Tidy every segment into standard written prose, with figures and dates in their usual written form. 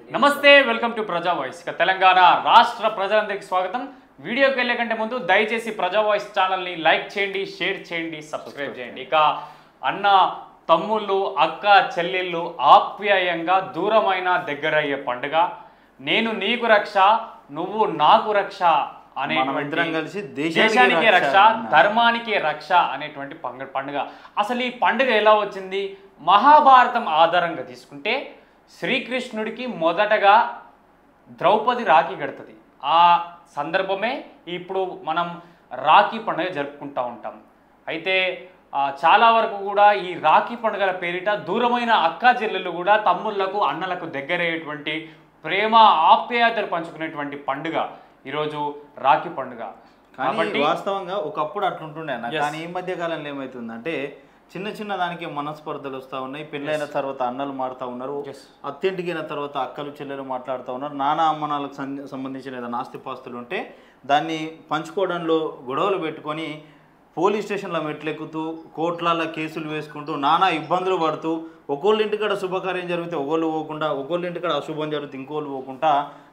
నమస్తే welcome to ప్రజా voice Telangana రాష్ట్ర ప్రజలందరికీ స్వాగతం వీడియోకి వెళ్ళే కంటే ముందు దయచేసి ప్రజా వాయిస్ ఛానల్ ని లైక్ చేయండి షేర్ చేయండి సబ్స్క్రైబ్ చేయండి ఇక అన్న తమ్ముళ్ళు అక్క చెల్లెళ్ళు ఆప్యాయంగా దూరమైన దగ్గరయ్యే పండుగ నేను నీకు రక్ష నువ్వు నాకు రక్ష అనేటువంటి దేశానికే రక్ష ధర్మానికే రక్ష అనేటువంటి పండుగ అసలు ఈ పండుగ ఎలా వచ్చింది మహాభారతం ఆధారంగా తీసుకుంటే శ్రీకృష్ణుడికి మొదటగా ద్రౌపది రాఖీ కడుతుంది ఆ సందర్భమే ఇప్పుడు మనం రాఖీ పండుగ జరుపుకుంటూ ఉంటాం అయితే చాలా వరకు కూడా ఈ రాఖీ పండుగల పేరిట దూరమైన అక్కా చెల్లెళ్ళు కూడా తమ్ముళ్లకు అన్నలకు దగ్గరయ్యేటువంటి ప్రేమ ఆప్యాయతలు పంచుకునేటువంటి పండుగ ఈరోజు రాఖీ పండుగ కాబట్టి వాస్తవంగా ఒకప్పుడు అట్లుంటుండే అన్న కానీ ఈ మధ్య కాలంలో ఏమవుతుందంటే చిన్న చిన్న దానికి మనస్పర్ధలు వస్తూ ఉన్నాయి పెళ్ళైన తర్వాత అన్నలు మారుతూ ఉన్నారు అత్తింటికి అయిన తర్వాత అక్కలు చెల్లెలు మాట్లాడుతూ ఉన్నారు నానా అమ్మనాలకు సంబంధించిన ఏదైనా ఆస్తిపాస్తులు ఉంటే దాన్ని పంచుకోవడంలో గొడవలు పెట్టుకొని పోలీస్ స్టేషన్లో మెట్లెక్కుతూ కోర్టులలో కేసులు వేసుకుంటూ నానా ఇబ్బందులు పడుతూ ఒకళ్ళ ఇంటికాడ శుభకార్యం జరిగితే ఒకళ్ళు పోకుండా ఒకళ్ళ ఇంటికాడ అశుభం జరిగితే ఇంకోళ్ళు పోకుండా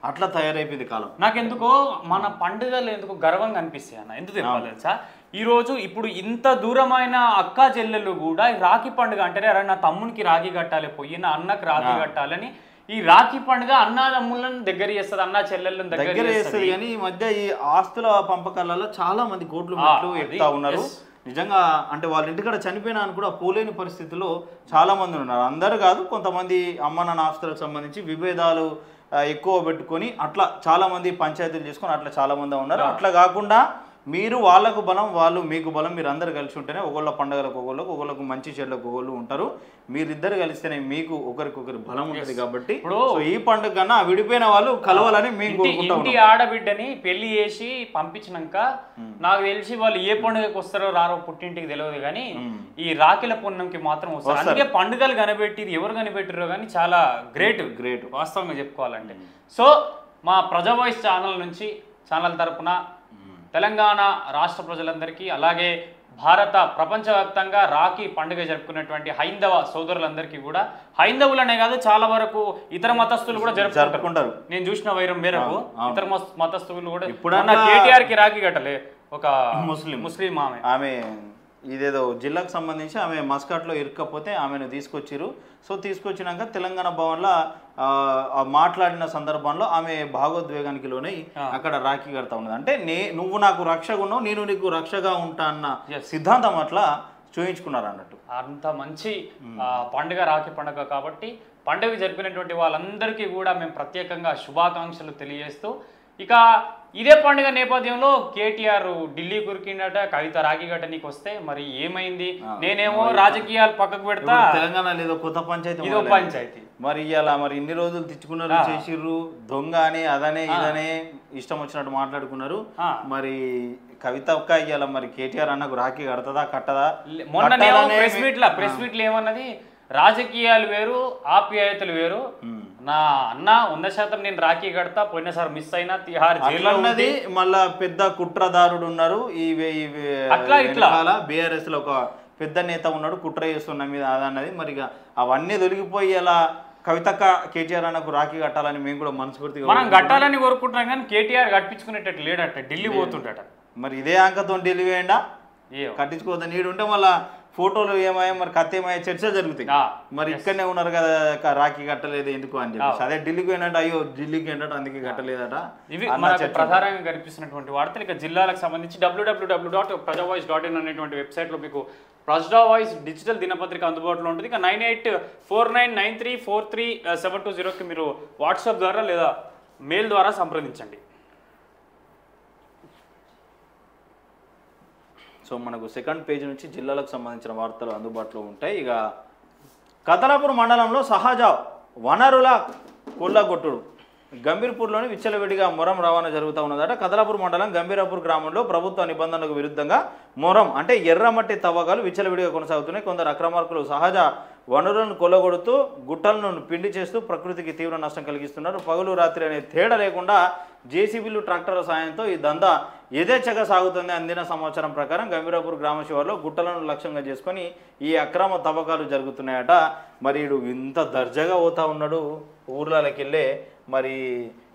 అట్లా తయారైపోయింది కాలం. నాకెందుకో మన పండుగలు ఎందుకు గర్వంగా అనిపిస్తాయి అన్న ఎందుకు తెలియాలి తెలుసా ఈరోజు ఇప్పుడు ఇంత దూరమైన అక్కా చెల్లెళ్ళు కూడా రాఖీ పండుగ అంటేనే అరే నా తమ్మునికి రాఖీ కట్టాలి పోయి నా అన్నకి రాఖీ కట్టాలని ఈ రాఖీ పండుగ అన్నదమ్ములను దగ్గర చేస్తుంది అన్న చెల్లెళ్ళని దగ్గర చేస్తుంది కానీ ఈ మధ్య ఈ ఆస్తుల పంపకాలలో చాలా మంది కోట్లు మెట్లు ఎక్కుతా ఉన్నారు నిజంగా అంటే వాళ్ళ ఇంటికాడ చనిపోయినా అని కూడా పోలేని పరిస్థితుల్లో చాలా మంది ఉన్నారు అందరు కాదు కొంతమంది అమ్మ నాన్న ఆస్తులకు సంబంధించి విభేదాలు ఎక్కువ పెట్టుకొని అట్లా చాలా మంది పంచాయతీలు చేసుకొని అట్లా చాలా మంది ఉన్నారు అట్లా కాకుండా మీరు వాళ్ళకు బలం వాళ్ళు మీకు బలం మీరు అందరు కలిసి ఉంటేనే ఒకళ్ళ పండుగలకు ఒకళ్ళకు మంచి చెడ్లకు ఒకళ్ళు ఉంటారు మీరిద్దరు కలిస్తేనే మీకు ఒకరికొకరు బలం ఉంటుంది కాబట్టి ఈ పండుగ కన్నా విడిపోయిన వాళ్ళు కలవాలని మేము ఇంటి ఆడబిడ్డని పెళ్లి చేసి పంపించినాక నాకు తెలిసి వాళ్ళు ఏ పండుగకి వస్తారో రారో పుట్టింటికి తెలియదు కానీ ఈ రాఖీల పుణ్యంకి మాత్రం వస్తారు అందుకే పండుగలు కనిపెట్టిరు ఎవరు కనిపెట్టిరో కానీ చాలా గ్రేట్ వాస్తవంగా చెప్పుకోవాలంటే సో మా ప్రజా వాయిస్ ఛానల్ తరపున తెలంగాణ రాష్ట్ర ప్రజలందరికీ అలాగే భారత ప్రపంచవ్యాప్తంగా రాఖీ పండుగ జరుపుకున్నటువంటి హైందవ సోదరులందరికీ కూడా హైందవులనే కాదు చాలా వరకు ఇతర మతస్థులు కూడా జరుపుకుంటారు నేను చూసిన వైరం మేరకు ఇతర మతస్థులు కూడా ఇప్పుడు కేటీఆర్ కి రాఖీ కట్టలే ఒక ముస్లిం ఆమె ఇదేదో జిల్లాకు సంబంధించి ఆమె మస్కట్లో ఇరుక్కపోతే ఆమెను తీసుకొచ్చిరు సో తీసుకొచ్చినాక తెలంగాణ భవన్లో మాట్లాడిన సందర్భంలో ఆమె భావోద్వేగానికి లోనై అక్కడ రాఖీ కడతా ఉన్నది అంటే నువ్వు నాకు రక్షగా ఉన్నావు నేను నీకు రక్షగా ఉంటా అన్న సిద్ధాంతం అట్లా చూయించుకున్నారు అన్నట్టు అంత మంచి పండుగ రాఖీ పండుగ కాబట్టి పండుగ జరిపినటువంటి వాళ్ళందరికీ కూడా మేము ప్రత్యేకంగా శుభాకాంక్షలు తెలియజేస్తూ ఇక ఇదే పండుగ నేపథ్యంలో కేటీఆర్ ఢిల్లీ కురికిండట కవిత రాఖీ కట్టనీకి వస్తే మరి ఏమైంది నేనేమో రాజకీయాలు పక్కకు పెడతా తెలంగాణ లేదో కొత్త పంచాయతీ ఇదో పంచాయతీ మరి ఇలా మరి ఇన్ని రోజులు తెచ్చుకున్నారు చేసిర్రు దొంగ అని అదనే ఇదనే ఇష్టం వచ్చినట్టు మాట్లాడుకున్నారు మరి కవిత ఒక్క ఇయ్యాల మరి కేటీఆర్ అన్నకు రాఖీ కడతదా కట్టదా మొన్న ప్రెస్ మీట్లు ఏమన్నది రాజకీయాలు వేరు ఆప్యాయతలు వేరు నా అన్న 100% నేను రాఖీ కడతా పోయినసారి మిస్ అయినా తిహార్ జైలు ఉన్నది మళ్ళా పెద్ద కుట్రదారుడు ఉన్నారు బీఆర్ఎస్ లో ఒక పెద్ద నేత ఉన్నాడు కుట్ర చేస్తున్న మీద అదన్నది మరి అవన్నీ దొరికిపోయి అలా కవితక్క కేటీఆర్ అన్నకు రాఖీ కట్టాలని మేము కూడా మనస్ఫూర్తిగా మనం కట్టాలని కోరుకుంటున్నాం కానీ కేటీఆర్ కట్టించుకునేటట్టు లేడట ఢిల్లీ పోతుండట మరి ఇదే అంకతో ఢిల్లీ వేయండా కట్టించుకోవద్దా నీడు ఉంటే మళ్ళా ఫోటోలు ఏమయ్యా మరి కథ ఏమయ్యా చర్చ జరుగుతాయి మరి ఇక్కడనే ఉన్నారు కదా రాఖీ కట్టలేదు ఎందుకు అని చెప్పి అదే ఢిల్లీకి ఏంటంటే అయ్యో ఢిల్లీకి ఏంటంటే అందుకే కట్టలేదట ఇవి ప్రధానంగా కనిపిస్తున్నటువంటి వార్తలు ఇక జిల్లాలకు సంబంధించి www.prajavoice.in అనేటువంటి వెబ్సైట్ లో మీకు ప్రజా వాయిస్ డిజిటల్ దినపత్రిక అందుబాటులో ఉంటుంది ఇక 984993437220కి మీరు వాట్సాప్ ద్వారా లేదా మెయిల్ ద్వారా సంప్రదించండి. సో మనకు సెకండ్ పేజ్ నుంచి జిల్లాలకు సంబంధించిన వార్తలు అందుబాటులో ఉంటాయి. ఇక కతలాపూర్ మండలంలో సహజ వనరుల కొల్లగొట్టుడు గంభీర్పూర్లోని విచ్చలవిడిగా మొరం రవాణా జరుగుతూ ఉన్నదట. కదలాపూర్ మండలం గంభీరాపూర్ గ్రామంలో ప్రభుత్వ నిబంధనలకు విరుద్ధంగా మొరం అంటే ఎర్రమట్టి తవ్వకాలు విచ్చలవిడిగా కొనసాగుతున్నాయి. కొందరు అక్రమార్కులు సహజ వనరులను కొల్లగొడుతూ గుట్టలను పిండి చేస్తూ ప్రకృతికి తీవ్ర నష్టం కలిగిస్తున్నారు. పగలు రాత్రి అనే తేడా లేకుండా జేసీబీలు ట్రాక్టర్ల సాయంతో ఈ దందా యథేచ్ఛగా సాగుతుంది. అందిన సమాచారం ప్రకారం గంభీరాపూర్ గ్రామ శివారులో గుట్టలను లక్ష్యంగా చేసుకొని ఈ అక్రమ తవ్వకాలు జరుగుతున్నాయట. మరి వీడు ఇంత దర్జాగా పోతా ఉన్నాడు ఊర్లకి వెళ్ళే. మరి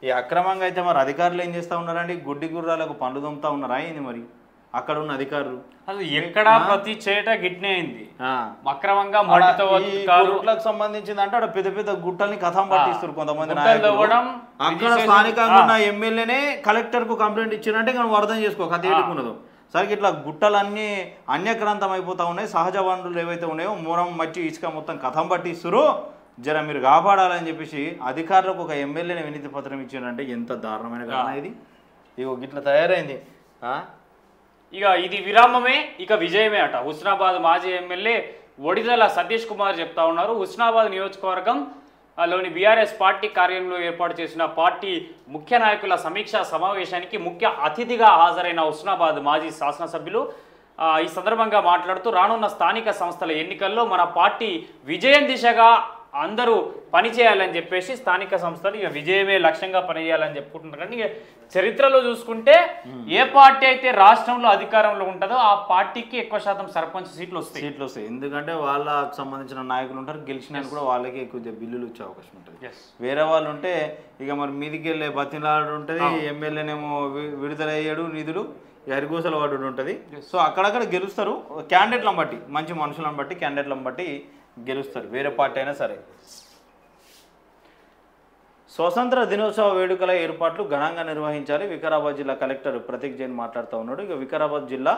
ఈ అక్రమంగా అయితే మరి అధికారులు ఏం చేస్తూ ఉన్నారండి? గుడ్డి గుర్రాలకు పండ్లు దొమ్ముతా ఉన్నారా ఏంది మరి అక్కడ ఉన్న అధికారులు? అది ఎక్కడ ప్రతి చేట గిట్నే అయింది. అక్రమంగా మట్టితో సంబంధించింది అంటే అక్కడ పెద్ద పెద్ద గుట్టల్ని కథం పట్టిస్తారు కొంతమంది నాయకులు. అక్కడ స్థానికంగా ఉన్న ఎమ్మెల్యేనే కలెక్టర్ కు కంప్లైంట్ ఇచ్చినట్టే మనం అర్థం చేసుకో కథ ఏడుకున్నదో. సరే ఇట్లా గుట్టలన్నీ అన్యక్రాంతం అయిపోతా ఉన్నాయి. సహజ వనరులు ఏవైతే ఉన్నాయో మూరం మట్టి ఇసుక మొత్తం కథం పట్టిస్తురు, జర మీరు కాపాడాలని చెప్పేసి అధికారులకు ఒక ఎమ్మెల్యేని వినతి పత్రం ఇచ్చారంటే ఎంత దారుణమైన కారణం ఇది. ఇగో గిట్లా తయారైంది. ఇక ఇది విరామమే ఇక విజయమే అట. హుస్నాబాద్ మాజీ ఎమ్మెల్యే ఒడిదల సతీష్ కుమార్ చెప్తా ఉన్నారు. హుస్నాబాద్ నియోజకవర్గం లోని బీఆర్ఎస్ పార్టీ కార్యాలయంలో ఏర్పాటు చేసిన పార్టీ ముఖ్య నాయకుల సమీక్షా సమావేశానికి ముఖ్య అతిథిగా హాజరైన హుస్నాబాద్ మాజీ శాసనసభ్యులు ఈ సందర్భంగా మాట్లాడుతూ రానున్న స్థానిక సంస్థల ఎన్నికల్లో మన పార్టీ విజయం దిశగా అందరూ పనిచేయాలని చెప్పేసి స్థానిక సంస్థలు ఇక విజయమే లక్ష్యంగా పనిచేయాలని చెప్పుకుంటున్నారు. కానీ ఇక చరిత్రలో చూసుకుంటే ఏ పార్టీ అయితే రాష్ట్రంలో అధికారంలో ఉంటుందో ఆ పార్టీకి ఎక్కువ శాతం సర్పంచ్ సీట్లు వస్తాయి. ఎందుకంటే వాళ్ళకి సంబంధించిన నాయకులు ఉంటారు, గెలిచినా కూడా వాళ్ళకి ఎక్కువ బిల్లులు వచ్చే అవకాశం ఉంటుంది. వేరే వాళ్ళు ఉంటే ఇక మరి మీదికి వెళ్ళే బతిలాడు ఉంటుంది, ఎమ్మెల్యేనేమో విడుదల అయ్యాడు నిధులు హరిగోసల వాడు ఉంటుంది. సో అక్కడక్కడ గెలుస్తారు క్యాండిడేట్లను బట్టి, మంచి మనుషులను బట్టి క్యాండిడేట్లను బట్టి గెలుస్తారు వేరే పార్టీ అయినా సరే. స్వతంత్ర దినోత్సవ వేడుకల ఏర్పాట్లు ఘనంగా నిర్వహించాలి. వికారాబాద్ జిల్లా కలెక్టర్ ప్రతీక్ జైన్ మాట్లాడుతూ ఉన్నాడు. ఇక వికారాబాద్ జిల్లా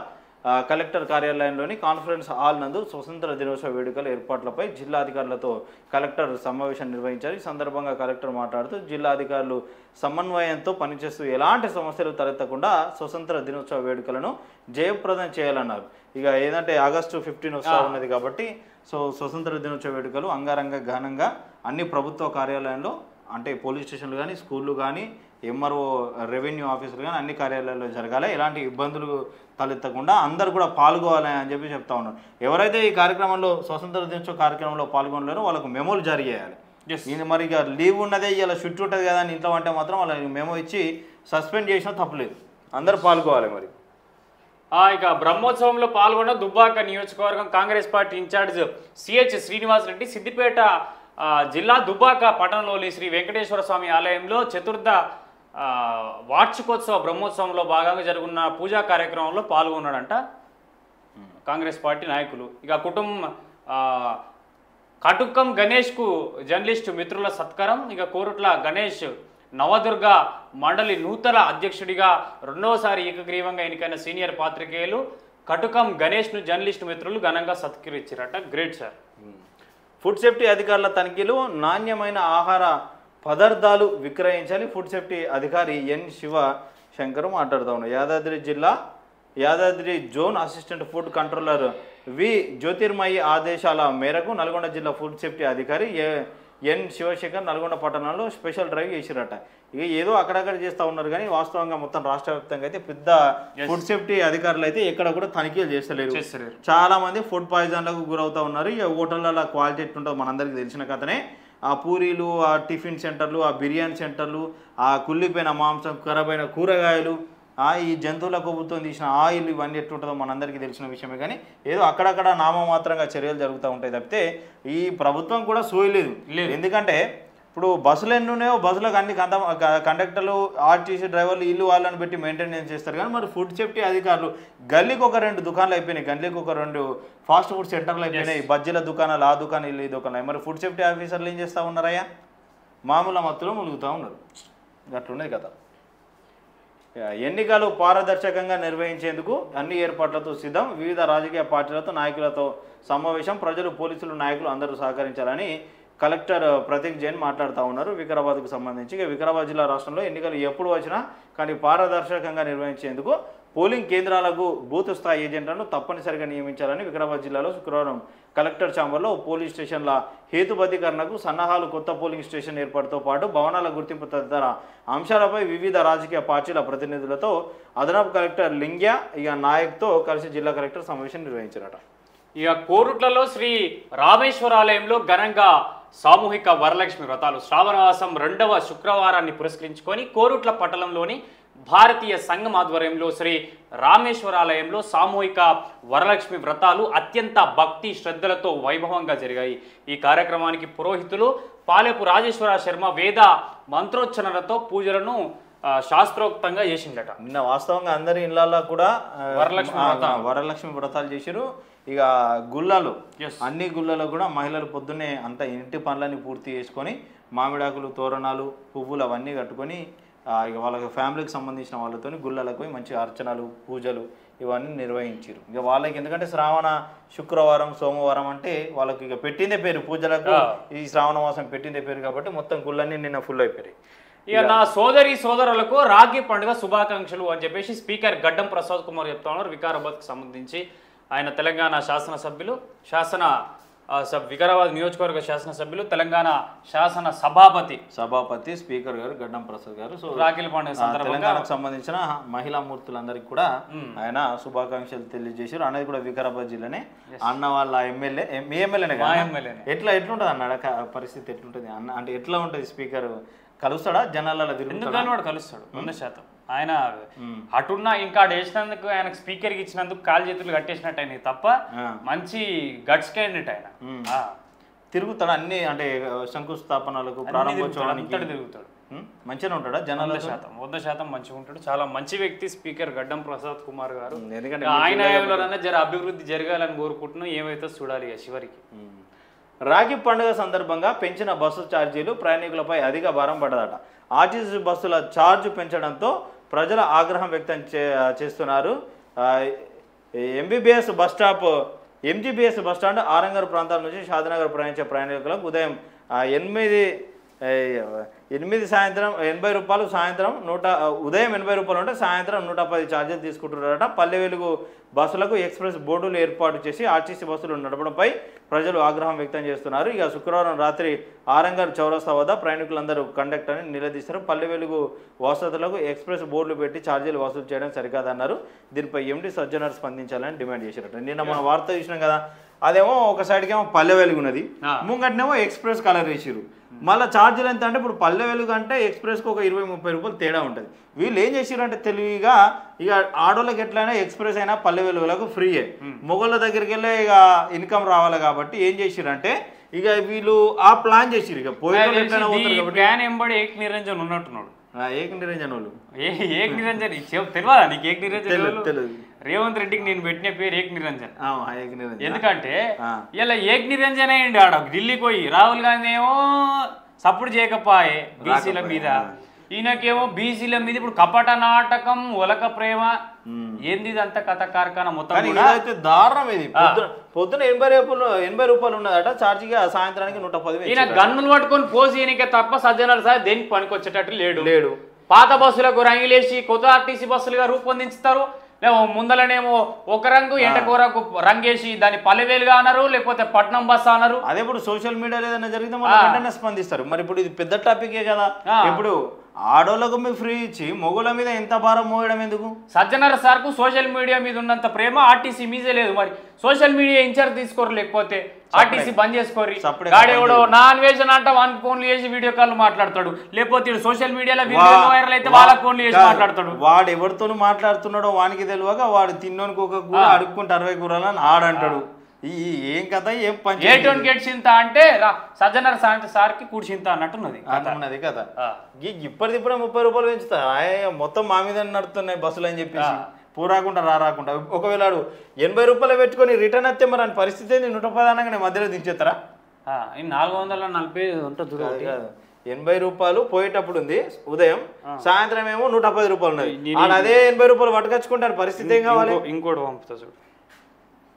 కలెక్టర్ కార్యాలయంలోని కాన్ఫరెన్స్ హాల్ నందు స్వతంత్ర దినోత్సవ వేడుకల ఏర్పాట్లపై జిల్లా అధికారులతో కలెక్టర్ సమావేశం నిర్వహించారు. ఈ సందర్భంగా కలెక్టర్ మాట్లాడుతూ జిల్లా అధికారులు సమన్వయంతో పనిచేస్తూ ఎలాంటి సమస్యలు తలెత్తకుండా స్వతంత్ర దినోత్సవ వేడుకలను జయప్రదం చేయాలన్నారు. ఇక ఏదంటే ఆగస్టు 15 వస్తూ ఉన్నది కాబట్టి సో స్వతంత్ర దినోత్సవ వేడుకలు అంగరంగ ఘనంగా అన్ని ప్రభుత్వ కార్యాలయంలో అంటే పోలీస్ స్టేషన్లు కానీ స్కూళ్ళు కానీ ఎంఆర్ఓ రెవెన్యూ ఆఫీసులు కానీ అన్ని కార్యాలయాల్లో జరగాలి. ఎలాంటి ఇబ్బందులు తలెత్తకుండా అందరు కూడా పాల్గొవాలి అని చెప్పి చెప్తా ఉన్నారు. ఎవరైతే ఈ కార్యక్రమంలో స్వతంత్ర దినోత్సవ కార్యక్రమంలో పాల్గొనలేరో వాళ్ళకు మెమోలు జారీ చేయాలి. నేను మరి ఇక లీవ్ ఉన్నదే ఇలా షుట్టి ఉంటుంది కదా అని ఇంట్లో అంటే మాత్రం వాళ్ళకి మెమో ఇచ్చి సస్పెండ్ చేసినా తప్పలేదు. అందరు పాల్గొవాలి. మరి ఇక బ్రహ్మోత్సవంలో పాల్గొన్న దుబ్బాక నియోజకవర్గం Congress party in charge C H Srinivas Reddy Siddipet జిల్లా దుబ్బాక పట్టణంలోని శ్రీ వెంకటేశ్వర స్వామి ఆలయంలో చతుర్థ వార్షికోత్సవ బ్రహ్మోత్సవంలో భాగంగా జరుగుతున్న పూజా కార్యక్రమంలో పాల్గొన్నాడంట కాంగ్రెస్ పార్టీ నాయకులు. ఇక కటుక్కం గణేష్కు జర్నలిస్టు మిత్రుల సత్కారం. ఇక కోరుట్ల గణేష్ నవదుర్గ మండలి నూతన అధ్యక్షుడిగా రెండవసారి ఏకగ్రీవంగా ఎన్నికైన సీనియర్ పాత్రికేయులు కటుకం గణేష్ను జర్నలిస్టు మిత్రులు ఘనంగా సత్కరించారట. Great sir. ఫుడ్ సేఫ్టీ అధికారుల తనిఖీలు నాణ్యమైన ఆహార పదార్థాలు విక్రయించాలి. ఫుడ్ సేఫ్టీ అధికారి ఎన్ శివశంకర్ మాట్లాడుతూ ఉన్నారు. Yadadri zone assistant food controller V Jyothirmayi ఆదేశాల మేరకు నల్గొండ జిల్లా ఫుడ్ సేఫ్టీ అధికారి ఎన్ శివశంకర్ నల్గొండ పట్టణంలో స్పెషల్ డ్రైవ్ చేసిరట. ఇక ఏదో అక్కడక్కడ చేస్తూ ఉన్నారు కానీ వాస్తవంగా మొత్తం రాష్ట్ర వ్యాప్తంగా అయితే పెద్ద ఫుడ్ సేఫ్టీ అధికారులు అయితే ఎక్కడ కూడా తనిఖీలు చేస్తలేరు. చాలా మంది ఫుడ్ పాయిజన్లకు గురవుతూ ఉన్నారు. ఇక హోటళ్ళ క్వాలిటీ ఎట్టుంటుందో మనందరికీ తెలిసిన కథనే. ఆ పూరీలు, ఆ టిఫిన్ సెంటర్లు, ఆ బిర్యానీ సెంటర్లు, ఆ కుళ్ళిపోయిన మాంసం, ఖరాబైన కూరగాయలు, ఈ జంతువుల కొవ్వుతో తీసిన ఆయిల్, ఇవన్నీ ఎట్లుంటుందో మనందరికీ తెలిసిన విషయమే. కానీ ఏదో అక్కడక్కడ నామమాత్రంగా చర్యలు జరుగుతూ ఉంటాయి తప్పితే ఈ ప్రభుత్వం కూడా సోయలేదు. ఎందుకంటే ఇప్పుడు బస్సులు ఎన్ని ఉన్నాయో బస్సులకు అన్ని కండక్టర్లు, ఆర్టీసీ డ్రైవర్లు ఇల్లు వాళ్ళని పెట్టి మెయింటెనెన్స్ చేస్తారు. కానీ మరి ఫుడ్ సేఫ్టీ అధికారులు గల్లీకి ఒక 2 దుకాణాలు అయిపోయినాయి, గల్లీకి ఒక 2 ఫాస్ట్ ఫుడ్ సెంటర్లు అయిపోయినాయి, బజ్జీల దుకాణాలు, ఆ దుకాణాలు, ఇల్లు ఈ దుకాణాలు. మరి ఫుడ్ సేఫ్టీ ఆఫీసర్లు ఏం చేస్తూ ఉన్నారయ్యా? మామూలు మత్తులో ములుగుతూ ఉన్నారు. అట్లున్నది కదా. ఎన్నికలు పారదర్శకంగా నిర్వహించేందుకు అన్ని ఏర్పాట్లతో సిద్ధం. వివిధ రాజకీయ పార్టీలతో నాయకులతో సమావేశం. ప్రజలు, పోలీసులు, నాయకులు అందరూ సహకరించాలని కలెక్టర్ ప్రతీక్ జైన్ మాట్లాడుతూ ఉన్నారు. వికారాబాద్కు సంబంధించి వికారాబాద్ జిల్లా రాష్ట్రంలో ఎన్నికలు ఎప్పుడు వచ్చినా కానీ పారదర్శకంగా నిర్వహించేందుకు పోలింగ్ కేంద్రాలకు బూత్ స్థాయి ఏజెంట్లను తప్పనిసరిగా నియమించాలని వికారాబాద్ జిల్లాలో శుక్రవారం కలెక్టర్ ఛాంబర్లో పోలీస్ స్టేషన్ల హేతుబద్ధీకరణకు సన్నాహాలు, కొత్త పోలింగ్ స్టేషన్ ఏర్పాటుతో పాటు భవనాల గుర్తింపు తదితర అంశాలపై వివిధ రాజకీయ పార్టీల ప్రతినిధులతో అదనపు కలెక్టర్ లింగ్యా నాయక్తో కలిసి జిల్లా కలెక్టర్ సమావేశం నిర్వహించారట. ఇక కోరుట్లలో శ్రీ రామేశ్వరాలయంలో ఘనంగా సామూహిక వరలక్ష్మి వ్రతాలు శ్రావణమాసం 2వ శుక్రవారాన్ని పురస్కరించుకొని కోరుట్ల పట్టణంలోని భారతీయ సంఘం ఆధ్వర్యంలో శ్రీ రామేశ్వరాలయంలో సామూహిక వరలక్ష్మి వ్రతాలు అత్యంత భక్తి శ్రద్ధలతో వైభవంగా జరిగాయి. ఈ కార్యక్రమానికి పురోహితులు పాలెపు రాజేశ్వర శర్మ వేద మంత్రోచ్చరణలతో పూజలను శాస్త్రోక్తంగా చేసిందట. నిన్న వాస్తవంగా అందరి ఇళ్లలో కూడా వరలక్ష్మి వ్రతాలు చేసిరు. ఇక గుళ్ళలు అన్ని గుళ్ళలో కూడా మహిళలు పొద్దున్నే అంత ఇంటి పనులని పూర్తి చేసుకొని మామిడాకులు తోరణాలు పువ్వులు అవన్నీ కట్టుకొని ఇక వాళ్ళకి ఫ్యామిలీకి సంబంధించిన వాళ్ళతో గుళ్ళలకు పోయి మంచి అర్చనలు పూజలు ఇవన్నీ నిర్వహించారు. ఇక వాళ్ళకి ఎందుకంటే శ్రావణ శుక్రవారం సోమవారం అంటే వాళ్ళకి ఇక పెట్టిందే పేరు పూజలకు, ఈ శ్రావణ మాసం పెట్టిందే పేరు కాబట్టి మొత్తం గుళ్ళన్నీ నిన్న ఫుల్ అయిపోయాయి. ఇక నా సోదరులకు రాఖీ పండుగ శుభాకాంక్షలు అని చెప్పేసి స్పీకర్ గడ్డం ప్రసాద్ కుమార్ చెప్తా ఉన్నారు. వికారాబాద్కి సంబంధించి ఆయన తెలంగాణ శాసనసభ్యులు వికారాబాద్ నియోజకవర్గ శాసనసభ్యులు తెలంగాణ శాసన సభాపతి స్పీకర్ గారు గడ్డం ప్రసాద్ గారు రాఖీల పండుగ తెలంగాణకు సంబంధించిన మహిళా మూర్తులందరికీ కూడా ఆయన శుభాకాంక్షలు తెలియజేశారు. అనేది కూడా వికారాబాద్ జిల్లానే. అన్న వాళ్ళ ఎమ్మెల్యేనే ఎట్లుంటది అన్నాడు పరిస్థితి ఎట్లుంటది అన్న అంటే ఎట్లా ఉంటది స్పీకర్ కలుస్తాడా జనాలలో తిరుగుతాడు? కలుస్తాడు 100%. ఆయన అటున్న ఇంకా వేసినందుకు ఆయనకు స్పీకర్కి ఇచ్చినందుకు కాలు చేతులు కట్టేసినట్టు ఆయన తప్ప మంచి గట్స్ క్యాండిడేట్ ఆయన. తిరుగుతాడు అన్ని అంటే శంకుస్థాపనలకు ప్రారంభోత్సవానికి తిరుగుతాడు. మంచిగా ఉంటాడా? జనాల 100% మంచిగా ఉంటాడు. చాలా మంచి వ్యక్తి స్పీకర్ గడ్డం ప్రసాద్ కుమార్ గారు. ఎందుకంటే ఆయన జర అభివృద్ధి జరగాలని కోరుకుంటున్నాం. ఏమైతే చూడాలి చివరికి. రాఖీ పండుగ సందర్భంగా పెంచిన బస్సు ఛార్జీలు ప్రయాణికులపై అధిక భారం పడ్డదట. ఆర్టీసీ బస్సుల ఛార్జ్ పెంచడంతో ప్రజల ఆగ్రహం వ్యక్తం చేస్తున్నారు. ఎంజీబీఎస్ బస్టాండ్ ఆరంగర్ ప్రాంతాల నుంచి షాద్నగర్ ప్రయాణించే ప్రయాణికులకు ఉదయం 8 సాయంత్రం 80 రూపాయలు, సాయంత్రం ఉదయం 80 రూపాయలు ఉంటే సాయంత్రం 110 ఛార్జీలు తీసుకుంటున్నారట. పల్లె వెలుగు బస్సులకు ఎక్స్ప్రెస్ బోర్డులు ఏర్పాటు చేసి ఆర్టీసీ బస్సులు నడపడంపై ప్రజలు ఆగ్రహం వ్యక్తం చేస్తున్నారు. ఇక శుక్రవారం రాత్రి ఆరంగర్ చౌరస్తా వద్ద ప్రయాణికులందరూ కండక్టర్ని నిలదీస్తారు. పల్లె వెలుగు వసతులకు ఎక్స్ప్రెస్ బోర్డులు పెట్టి ఛార్జీలు వసూలు చేయడం సరికాదన్నారు. దీనిపై ఎండి సజ్జనర్ స్పందించాలని డిమాండ్ చేశారట. నిన్న మనం వార్త చూసినాం కదా, అదేమో ఒక సైడ్కి ఏమో పల్లె వెలుగు ఉన్నది, ముంగట్నేమో ఎక్స్ప్రెస్ కలర్ వేసిరు. మళ్ళీ ఛార్జీలు ఎంత అంటే ఇప్పుడు పల్లె వెలుగు అంటే ఎక్స్ప్రెస్కి ఒక 20-30 రూపాయలు తేడా ఉంటుంది. వీళ్ళు ఏం చేసిరంటే తెలివిగా ఇక ఆడోళ్ళకి ఎట్లయినా ఎక్స్ప్రెస్ అయినా పల్లె వెలుగులకు ఫ్రీయే, మొగోళ్ళ దగ్గరికి వెళ్ళే ఇక ఇన్కమ్ రావాలి కాబట్టి ఏం చేసిరంటే ఇక వీళ్ళు ఆ ప్లాన్ చేసిరు. ఇక ఏక్ నిరంజన్ ఉన్నట్టున్నాడు. ఏక్ నిరంజన్ వాళ్ళు ఏక్ నిరంజన్ తెలియదా నీకు? ఏక్ నిరంజన్ తెలియదు. రేవంత్ రెడ్డికి నేను పెట్టిన పేరు ఏక్ నిరంజన్. ఎందుకంటే ఇలా ఏక్ నిరంజన్ అయ్యండి. ఆడ ఢిల్లీకి పోయి రాహుల్ గాంధీ ఏమో సపోర్ట్ చేయకపోయే బీసీల మీద, ఈయనకేమో బీసీల మీద ఇప్పుడు కపట నాటకం ఒలక ప్రేమ ఏంది ఇదంతా కథ కార్ఖానా మొత్తం దారుణం. ఇది పొద్దున 80 రూపాయలు ఉన్నదట ఛార్జీగా, సాయంత్రానికి 110. ఈయన గన్నులు పట్టుకొని పోసి ఈయనకే తప్ప సజ్జనాలు సార్ దేనికి పనికి వచ్చేటట్టు లేడు. పాత బస్సులకు రంగులేసి కొత్త ఆర్టీసీ బస్సులుగా రూపొందించుతారు. ముందలనేమో ఒక రంగు ఎంటకూరకు రంగేసి దాన్ని పల్లెవేలుగా అన్నారు, లేకపోతే పట్నం బస్ అన్నారు. అదే ఇప్పుడు సోషల్ మీడియాలో ఏదైనా జరిగితే వెంటనే స్పందిస్తారు. మరి ఇప్పుడు ఇది పెద్ద టాపికే కదా. ఇప్పుడు ఆడోళ్ళకు మీకు ఫ్రీ ఇచ్చి మొగుల మీద ఎంత భారం మోయడం ఎందుకు? సజ్జనర్ సార్ కు సోషల్ మీడియా మీద ఉన్నంత ప్రేమ ఆర్టీసీ మీదే లేదు. మరి సోషల్ మీడియా ఇన్ఛార్జ్ తీసుకోరు, లేకపోతే ఆర్టీసీ బంద్ చేసుకోరు. గాడెవడో నాన్ వెజ్ అంట వానికి ఫోన్లు చేసి వీడియో కాల్ మాట్లాడతాడు, లేకపోతే సోషల్ మీడియాలో వైరల్ అయితే వాళ్ళకి ఫోన్లు చేసి మాట్లాడతాడు. వాడు ఎవరితో మాట్లాడుతున్నాడో వానికి తెలియక వాడు తిన్నోనికి ఒక కూర అడుక్కుంటే 60 కూరలని ఆడంటాడు. ఏం కథ ఏం పని చింత అంటే సజ్జనర్ సార్కి కూర్చింత అన్నట్టున్నది కదా. ఇప్పటిదిప్పుడే 30 రూపాయలు పెంచుతా మొత్తం మా మీద నడుతున్నాయి బస్సులు అని చెప్పేసి పూరాకుండా రాకుండా. ఒకవేళ 80 రూపాయలు పెట్టుకొని రిటర్న్ వస్తే మరి అని పరిస్థితి 110 అనగానే మధ్యలో దించేస్తారా? 440 ఉంటుంది. 80 రూపాయలు పోయేటప్పుడు ఉంది ఉదయం, సాయంత్రం ఏమో 110 రూపాయలు ఉన్నది. అదే 80 రూపాయలు పట్టుకొచ్చుకుంటారు. పరిస్థితి ఏం కావాలి? ఇంకోటి పంపుతా చూడు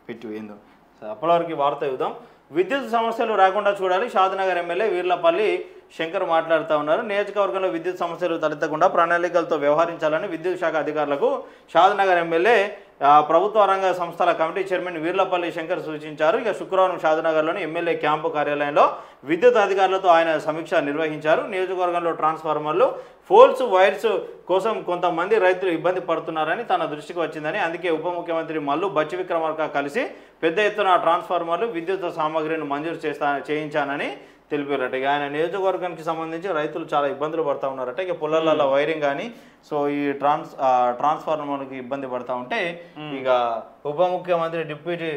పెట్టు ఏందో. అప్పటి వరకు వార్త చూద్దాం. విద్యుత్ సమస్యలు రాకుండా చూడాలి. షాద్నగర్ ఎమ్మెల్యే వీర్లపల్లి శంకర్ మాట్లాడుతూ ఉన్నారు. నియోజకవర్గంలో విద్యుత్ సమస్యలు తలెత్తకుండా ప్రణాళికలతో వ్యవహరించాలని విద్యుత్ శాఖ అధికారులకు షాద్నగర్ ఎమ్మెల్యే ప్రభుత్వ రంగ సంస్థల కమిటీ చైర్మన్ వీర్లపల్లి శంకర్ సూచించారు. ఇక శుక్రవారం షాద్నగర్లోని ఎమ్మెల్యే క్యాంపు కార్యాలయంలో విద్యుత్ అధికారులతో ఆయన సమీక్ష నిర్వహించారు. నియోజకవర్గంలో ట్రాన్స్ఫార్మర్లు, పోల్స్, వైర్స్ కోసం కొంతమంది రైతులు ఇబ్బంది పడుతున్నారని తన దృష్టికి వచ్చిందని, అందుకే ఉప ముఖ్యమంత్రి మల్లు బచ్చి విక్రమార్క కలిసి పెద్ద ఎత్తున ట్రాన్స్ఫార్మర్లు, విద్యుత్ సామాగ్రిని మంజూరు చేయించానని తెలిపారట. ఇక ఆయన నియోజకవర్గానికి సంబంధించి రైతులు చాలా ఇబ్బందులు పడుతూ ఉన్నారట. ఇక పొలాలలో వైరింగ్ కానీ సో ఈ ట్రాన్స్ఫార్మర్కి ఇబ్బంది పడుతూ ఉంటే ఇక ఉప ముఖ్యమంత్రి డిప్యూటీ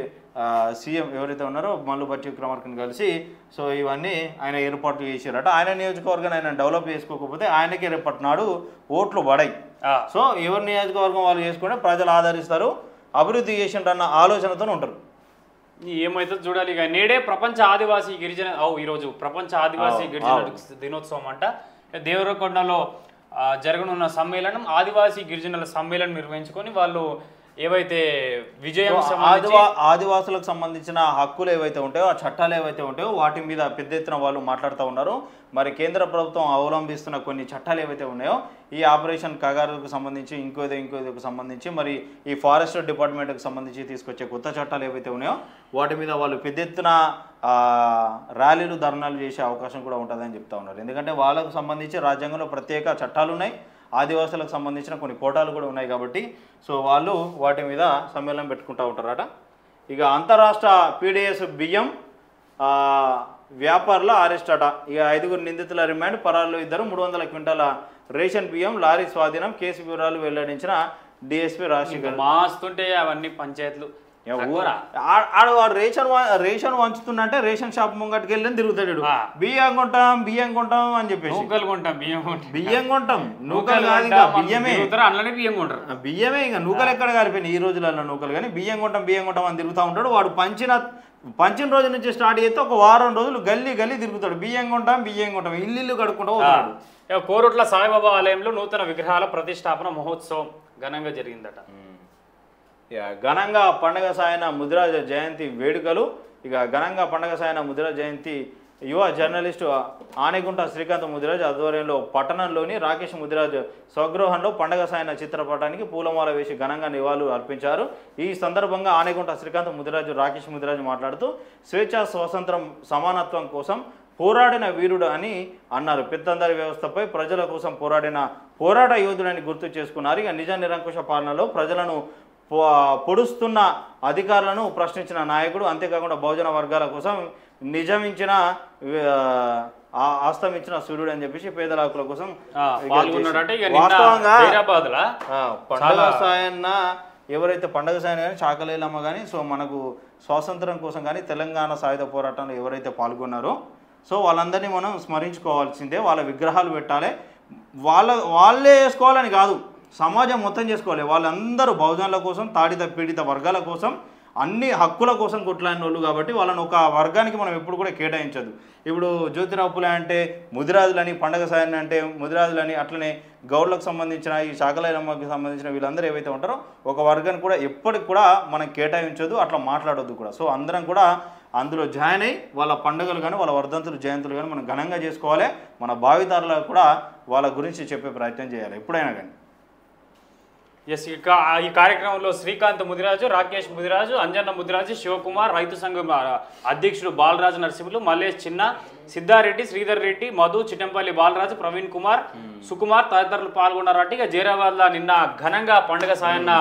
సీఎం ఎవరైతే ఉన్నారో మల్లు బచ్చి విక్రమార్కని కలిసి సో ఇవన్నీ ఆయన ఏర్పాట్లు చేశారట. ఆయన నియోజకవర్గాన్ని ఆయన డెవలప్ చేసుకోకపోతే ఆయనకే రేపటి నాడు ఓట్లు పడాయి. సో ఎవరి నియోజకవర్గం వాళ్ళు చేసుకుంటే ప్రజలు ఆదరిస్తారు, అభివృద్ధి చేసిండ్రన్న ఆలోచనతో ఉంటారు. ఏమైతే చూడాలి. ఇక నేడే ప్రపంచ ఆదివాసీ గిరిజన ఈరోజు ప్రపంచ ఆదివాసీ గిరిజన దినోత్సవం అంట. దేవరకొండలో జరగనున్న సమ్మేళనం ఆదివాసీ గిరిజనుల సమ్మేళనం నిర్వహించుకొని వాళ్ళు ఏవైతే విజయం ఆదివాసులకు సంబంధించిన హక్కులు ఏవైతే ఉంటాయో, ఆ చట్టాలు ఏవైతే ఉంటాయో వాటి మీద పెద్ద ఎత్తున వాళ్ళు మాట్లాడుతూ ఉన్నారు. మరి కేంద్ర ప్రభుత్వం అవలంబిస్తున్న కొన్ని చట్టాలు ఏవైతే ఉన్నాయో, ఈ ఆపరేషన్ కగారుకు సంబంధించి ఇంకోదికి సంబంధించి మరి ఈ ఫారెస్ట్ డిపార్ట్మెంట్కి సంబంధించి తీసుకొచ్చే కొత్త చట్టాలు ఏవైతే ఉన్నాయో వాటి మీద వాళ్ళు పెద్ద ఎత్తున ర్యాలీలు, ధర్నాలు చేసే అవకాశం కూడా ఉంటుందని చెప్తా ఉన్నారు. ఎందుకంటే వాళ్ళకు సంబంధించి రాజ్యాంగంలో ప్రత్యేక చట్టాలు ఉన్నాయి, ఆదివాసులకు సంబంధించిన కొన్ని కోటాలు కూడా ఉన్నాయి కాబట్టి సో వాళ్ళు వాటి మీద సమ్మేళనం పెట్టుకుంటూ ఉంటారట. ఇక అంతరాష్ట్ర పీడిఎస్ బియ్యం వ్యాపారుల అరెస్ట్ అట. ఇక 5 నిందితుల రిమాండ్, పరాల్లో 2, 300 క్వింటాల రేషన్ బియ్యం లారీ స్వాధీనం. కేసు వివరాలు వెల్లడించిన డిఎస్పీ రాజశేఖర్. మాస్తుంటే అవన్నీ పంచాయతీలు వాడు రేషన్ వంచుతుందంటే రేషన్ షాప్ ముంగట్టుకు వెళ్ళి తిరుగుతాడు. బియ్యం కొంటాం అని చెప్పేసి బియ్యం కొంటాం, నూకలు కాదు ఇంకా బియ్యమే, బియ్యమే ఇంకా నూకలు ఎక్కడ కాలిపోయినాయి ఈ రోజులలో నూకలు. కానీ బియ్యం కొంటాం అని తిరుగుతూ ఉంటాడు. వాడు పంచిన రోజు నుంచి స్టార్ట్ చేస్తే ఒక వారం రోజులు గల్లీ తిరుగుతాడు. బియ్యం కొంటాం ఇల్లు కడుక్కుంటూ పోతాడు. కోరుట్ల సాయిబాబా ఆలయంలో నూతన విగ్రహాల ప్రతిష్టాపన మహోత్సవం ఘనంగా జరిగిందట. ఘనంగా పండగ సాయన ముదిరాజ్ జయంతి వేడుకలు. ఇక ఘనంగా పండగ సాయన ముదిరాజ్ జయంతి యువ జర్నలిస్టు ఆనేగుంట శ్రీకాంత్ ముదిరాజ్ ఆధ్వర్యంలో పట్టణంలోని రాకేష్ ముదిరాజ్ స్వగృహంలో పండగ సాయన చిత్రపటానికి పూలమాల వేసి ఘనంగా నివాళులు అర్పించారు. ఈ సందర్భంగా ఆనేగుంట శ్రీకాంత్ ముదిరాజ్, రాకేష్ ముదిరాజ్ మాట్లాడుతూ స్వేచ్ఛ, స్వాతంత్రం, సమానత్వం కోసం పోరాడిన వీరుడు అని అన్నారు. పెత్తందరి వ్యవస్థపై ప్రజల కోసం పోరాట యోధుడని గుర్తు చేసుకున్నారు. ఇక నిజ నిరంకుశ పాలనలో ప్రజలను పొడుస్తున్న అధికారులను ప్రశ్నించిన నాయకుడు, అంతేకాకుండా బహుజన వర్గాల కోసం నిజమించిన ఆస్తమించిన సూర్యుడు అని చెప్పేసి పేదల హక్కుల కోసం పండగ సాయన్న ఎవరైతే పండగ సాయన్న కానీ చాకలేలమ్మ కానీ సో మనకు స్వాతంత్రం కోసం కానీ తెలంగాణ సాయుధ పోరాటంలో ఎవరైతే పాల్గొన్నారో సో వాళ్ళందరినీ మనం స్మరించుకోవాల్సిందే. వాళ్ళ విగ్రహాలు పెట్టాలి, వాళ్ళే వేసుకోవాలని కాదు, సమాజం మొత్తం చేసుకోవాలి. వాళ్ళందరూ బహుజనుల కోసం, తాడిత పీడిత వర్గాల కోసం, అన్ని హక్కుల కోసం కొట్లాడిన వాళ్ళు కాబట్టి వాళ్ళని ఒక వర్గానికి మనం ఎప్పుడు కూడా కేటాయించదు. ఇప్పుడు జ్యోతిరావు పులే అంటే ముదిరాజులని, పండగ సాయన్న అంటే ముదిరాజులని, అట్లనే గౌడ్లకు సంబంధించిన ఈ శాకలైలమ్మకి సంబంధించిన వీళ్ళందరూ ఏవైతే ఉంటారో ఒక వర్గాన్ని కూడా ఎప్పటికి కూడా మనం కేటాయించదు, అట్లా మాట్లాడొద్దు కూడా. సో అందరం కూడా అందులో జాయిన్ అయ్యి వాళ్ళ పండుగలు కానీ వాళ్ళ వర్ధంతులు, జయంతులు కానీ మనం ఘనంగా చేసుకోవాలి. మన భావితరాలకు కూడా వాళ్ళ గురించి చెప్పే ప్రయత్నం చేయాలి ఎప్పుడైనా కానీ. ఎస్, ఈ కార్యక్రమంలో శ్రీకాంత్ ముదిరాజు, రాకేష్ ముదిరాజు, అంజన్న ముదిరాజు, శివకుమార్, రైతు సంఘం అధ్యక్షుడు బాలరాజు నరసింహులు, మల్లేష్ చిన్న, సిద్ధారెడ్డి, శ్రీధర్ రెడ్డి, మధు, చిట్టంపల్లి బాలరాజు, ప్రవీణ్ కుమార్, సుకుమార్ తదితరులు పాల్గొన్నారట. ఇక జైరాబాద్లో నిన్న ఘనంగా పండుగ సాయన్న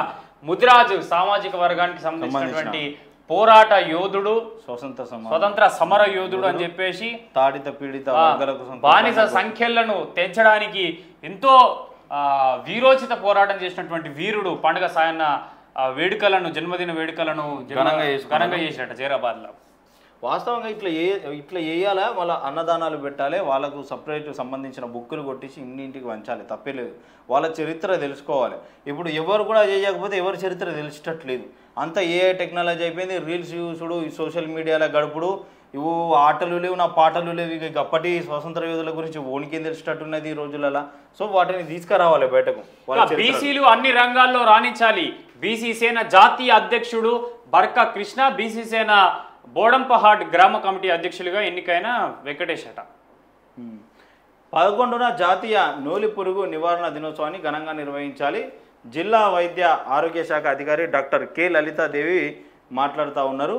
ముదిరాజు సామాజిక వర్గానికి సంబంధించినటువంటి పోరాట యోధుడు, స్వతంత్ర సమర యోధుడు అని చెప్పేసి తాడిత పీడిత బానిస సంఖ్యలను తెంచడానికి ఎంతో వీరోచిత పోరాటం చేసినటువంటి వీరుడు పండుగ సాయన్న వేడుకలను, జన్మదిన వేడుకలను ఘనంగా చేసినట్టు జైరాబాద్లో. వాస్తవంగా ఇట్లా వేయాలా, వాళ్ళ అన్నదానాలు పెట్టాలి, వాళ్ళకు సపరేట్ సంబంధించిన బుక్కులు కొట్టించి ఇంటికి వంచాలి, తప్పేలేదు. వాళ్ళ చరిత్ర తెలుసుకోవాలి. ఇప్పుడు ఎవరు కూడా చేయకపోతే ఎవరి చరిత్ర తెలిసేటట్లేదు. అంత ఏ టెక్నాలజీ అయిపోయింది, రీల్స్ చూసుడు, సోషల్ మీడియాలో గడుపుడు, ఇవి ఆటలు లేవు, నా పాటలు లేవు. ఇక అప్పటి స్వతంత్ర యోధుల గురించి ఓనికేం తెలిసేటట్టున్నది ఈ రోజులలో. సో వాటిని తీసుకురావాలి బయటకు. బీసీలు అన్ని రంగాల్లో రాణించాలి. బీసీ సేన జాతీయ అధ్యక్షుడు బర్కా కృష్ణ, బీసీ సేన బోడంపహాడ్ గ్రామ కమిటీ అధ్యక్షులుగా ఎన్నికైన వెంకటేష్ అట. 11న జాతీయ నూలి పురుగు నివారణ దినోత్సవాన్ని ఘనంగా నిర్వహించాలి. జిల్లా వైద్య ఆరోగ్య శాఖ అధికారి డాక్టర్ కె లలితాదేవి మాట్లాడుతూ ఉన్నారు.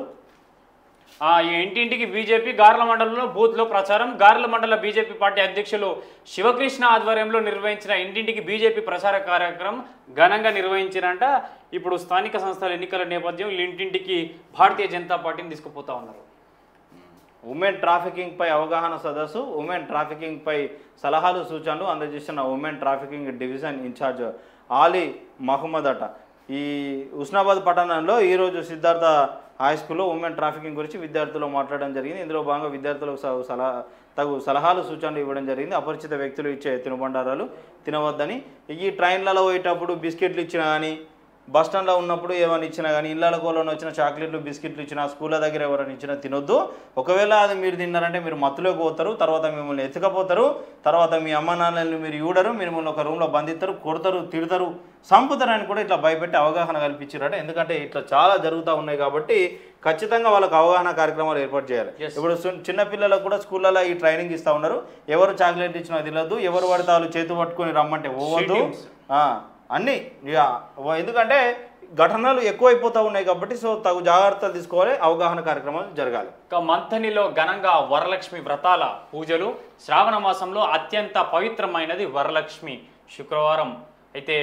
ఇంటింటికి బీజేపీ గార్ల మండలంలో బూత్లో ప్రచారం. గార్ల మండల బీజేపీ పార్టీ అధ్యక్షులు శివకృష్ణ ఆధ్వర్యంలో నిర్వహించిన ఇంటింటికి బీజేపీ ప్రచార కార్యక్రమం ఘనంగా నిర్వహించినంట. ఇప్పుడు స్థానిక సంస్థల ఎన్నికల నేపథ్యం ఇంటింటికి భారతీయ జనతా పార్టీని తీసుకుపోతా ఉన్నారు. ఉమెన్ ట్రాఫికింగ్ పై అవగాహన సదస్సు. ఉమెన్ ట్రాఫికింగ్ పై సలహాలు సూచనలు అందజేసిన women trafficking division in charge Ali Mohammed అట. ఈ ఉస్నాబాద్ పట్టణంలో ఈరోజు సిద్ధార్థ హై స్కూల్లో ఉమెన్ ట్రాఫికింగ్ గురించి విద్యార్థులు మాట్లాడడం జరిగింది. ఇందులో భాగంగా విద్యార్థులకు తగు సలహాలు సూచనలు ఇవ్వడం జరిగింది. అపరిచిత వ్యక్తులు ఇచ్చే తినుబండారాలు తినవద్దని, ఈ ట్రైన్లలో పోయేటప్పుడు బిస్కెట్లు ఇచ్చినా కానీ, బస్ స్టాండ్లో ఉన్నప్పుడు ఏమైనా ఇచ్చినా కానీ, ఇళ్ళకోలో వచ్చిన చాక్లెట్లు బిస్కెట్లు ఇచ్చినా, స్కూళ్ళ దగ్గర ఎవరైనా ఇచ్చినా తినొద్దు. ఒకవేళ అది మీరు తిన్నారంటే మీరు మత్తులోకి పోతారు, తర్వాత మిమ్మల్ని ఎత్తుకపోతారు, తర్వాత మీ అమ్మ నాన్నల్ని మీరు చూడరు, మిమ్మల్ని ఒక రూమ్లో బంధిస్తారు, కొడతారు, తిడతారు, చంపుతారని కూడా ఇట్లా భయపెట్టి అవగాహన కల్పించారట. ఎందుకంటే ఇట్లా చాలా జరుగుతూ ఉన్నాయి కాబట్టి ఖచ్చితంగా వాళ్ళకి అవగాహన కార్యక్రమాలు ఏర్పాటు చేయాలి. ఇప్పుడు చిన్నపిల్లలకు కూడా స్కూళ్ళలో ఈ ట్రైనింగ్ ఇస్తూ ఉన్నారు. ఎవరు చాక్లెట్ ఇచ్చినా తినద్దు, ఎవరు పడితే వాళ్ళు చేతు పట్టుకొని రమ్మంటే పోవద్దు అన్నీ. ఎందుకంటే ఘటనలు ఎక్కువైపోతూ ఉన్నాయి కాబట్టి సో తగు జాగ్రత్తలు తీసుకోవాలి, అవగాహన కార్యక్రమాలు జరగాలి. మంథనిలో ఘనంగా వరలక్ష్మి వ్రతాల పూజలు. శ్రావణ మాసంలో అత్యంత పవిత్రమైనది వరలక్ష్మి శుక్రవారం అయితే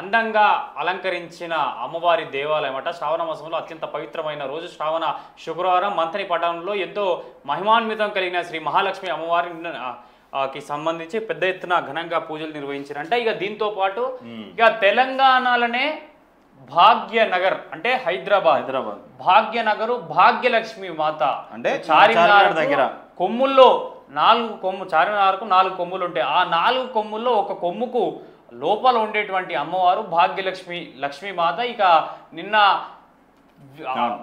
అందంగా అలంకరించిన అమ్మవారి దేవాలయం అట. శ్రావణ మాసంలో అత్యంత పవిత్రమైన రోజు శ్రావణ శుక్రవారం. మంథని పట్టణంలో ఎంతో మహిమాన్వితం కలిగిన శ్రీ మహాలక్ష్మి అమ్మవారికి సంబంధించి పెద్ద ఎత్తున ఘనంగా పూజలు నిర్వహించారంట. ఇక దీంతో పాటు ఇక తెలంగాణలోనే భాగ్యనగర్ అంటే హైదరాబాద్ భాగ్యనగరు భాగ్యలక్ష్మి మాత అంటే చార్మినార్ దగ్గర కొమ్ముల్లో 4 చార్మినార్కు 4 కొమ్ములు ఉంటాయి. ఆ 4 కొమ్ముల్లో ఒక కొమ్ముకు లోపల ఉండేటువంటి అమ్మవారు లక్ష్మీ మాత. ఇక నిన్న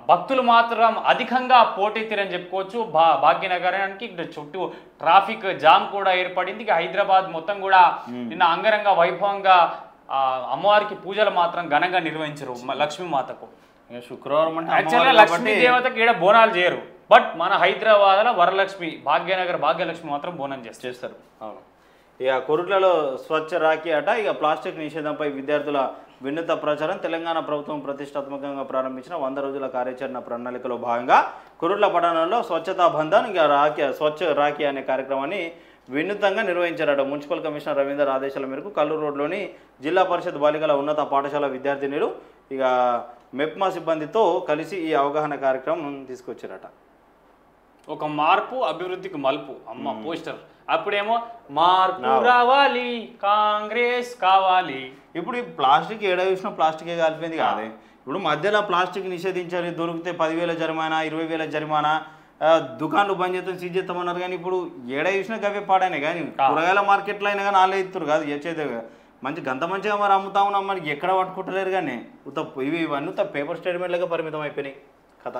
భక్తులు మాత్రం అధికంగా పోటెత్తిరని చెప్పుకోవచ్చు. భాగ్యనగరానికి చుట్టూ ట్రాఫిక్ జామ్ కూడా ఏర్పడింది. ఇక హైదరాబాద్ మొత్తం కూడా నిన్న అంగరంగ వైభవంగా అమ్మవారికి పూజలు మాత్రం ఘనంగా నిర్వహించరు లక్ష్మీ మాతకు. శుక్రవారం అంటే యాక్చువల్గా లక్ష్మీ దేవతకి ఈడ బోనాలు చేయరు, బట్ మన హైదరాబాద్లో వరలక్ష్మి భాగ్యలక్ష్మి మాత్రం బోనం చేస్తారు. ఇక కొరుట్లలో స్వచ్ఛ రాఖీ అట. ఇక ప్లాస్టిక్ నిషేధంపై విద్యార్థుల వినూత్న ప్రచారం. తెలంగాణ ప్రభుత్వం ప్రతిష్టాత్మకంగా ప్రారంభించిన 100 రోజుల కార్యాచరణ ప్రణాళికలో భాగంగా కొరుట్ల పట్టణంలో స్వచ్ఛతా బంధన్ ఇక స్వచ్ఛ రాఖీ అనే కార్యక్రమాన్ని వినూత్నంగా నిర్వహించారట. మున్సిపల్ కమిషనర్ రవీందర్ ఆదేశాల మేరకు కల్లూరు రోడ్లోని జిల్లా పరిషత్ బాలికల ఉన్నత పాఠశాల విద్యార్థినులు ఇక మెప్మా సిబ్బందితో కలిసి ఈ అవగాహన కార్యక్రమం తీసుకొచ్చారట. ఒక మార్పు అభివృద్ధికి మలుపు అమ్మ పోస్టర్. అప్పుడేమో మార్పు రావాలి, కాంగ్రెస్ కావాలి. ఇప్పుడు ఈ ప్లాస్టిక్ ఏడా చూసినా ప్లాస్టికే కలిపింది కాదే. ఇప్పుడు మధ్యలో ప్లాస్టిక్ నిషేధించాలి, దొరికితే 10,000 జరిమానా, 20,000 జరిమానా, దుకాణాలు బంద్ చేస్తాం, సీజ్ చేస్తామన్నారు. కానీ ఇప్పుడు ఏడా చూసినా గవే పాడైనా. కానీ కూరగాయల మార్కెట్లో అయినా కానీ వాళ్ళే ఇస్తారు కాదు చేసేదే మంచి గంత మంచిగా మరి అమ్ముతా ఉన్నాం, మనకి ఎక్కడ పట్టుకుంటలేరు. కానీ ఇవన్నీ పేపర్ స్టేట్మెంట్లుగా పరిమితం అయిపోయినాయి కథ.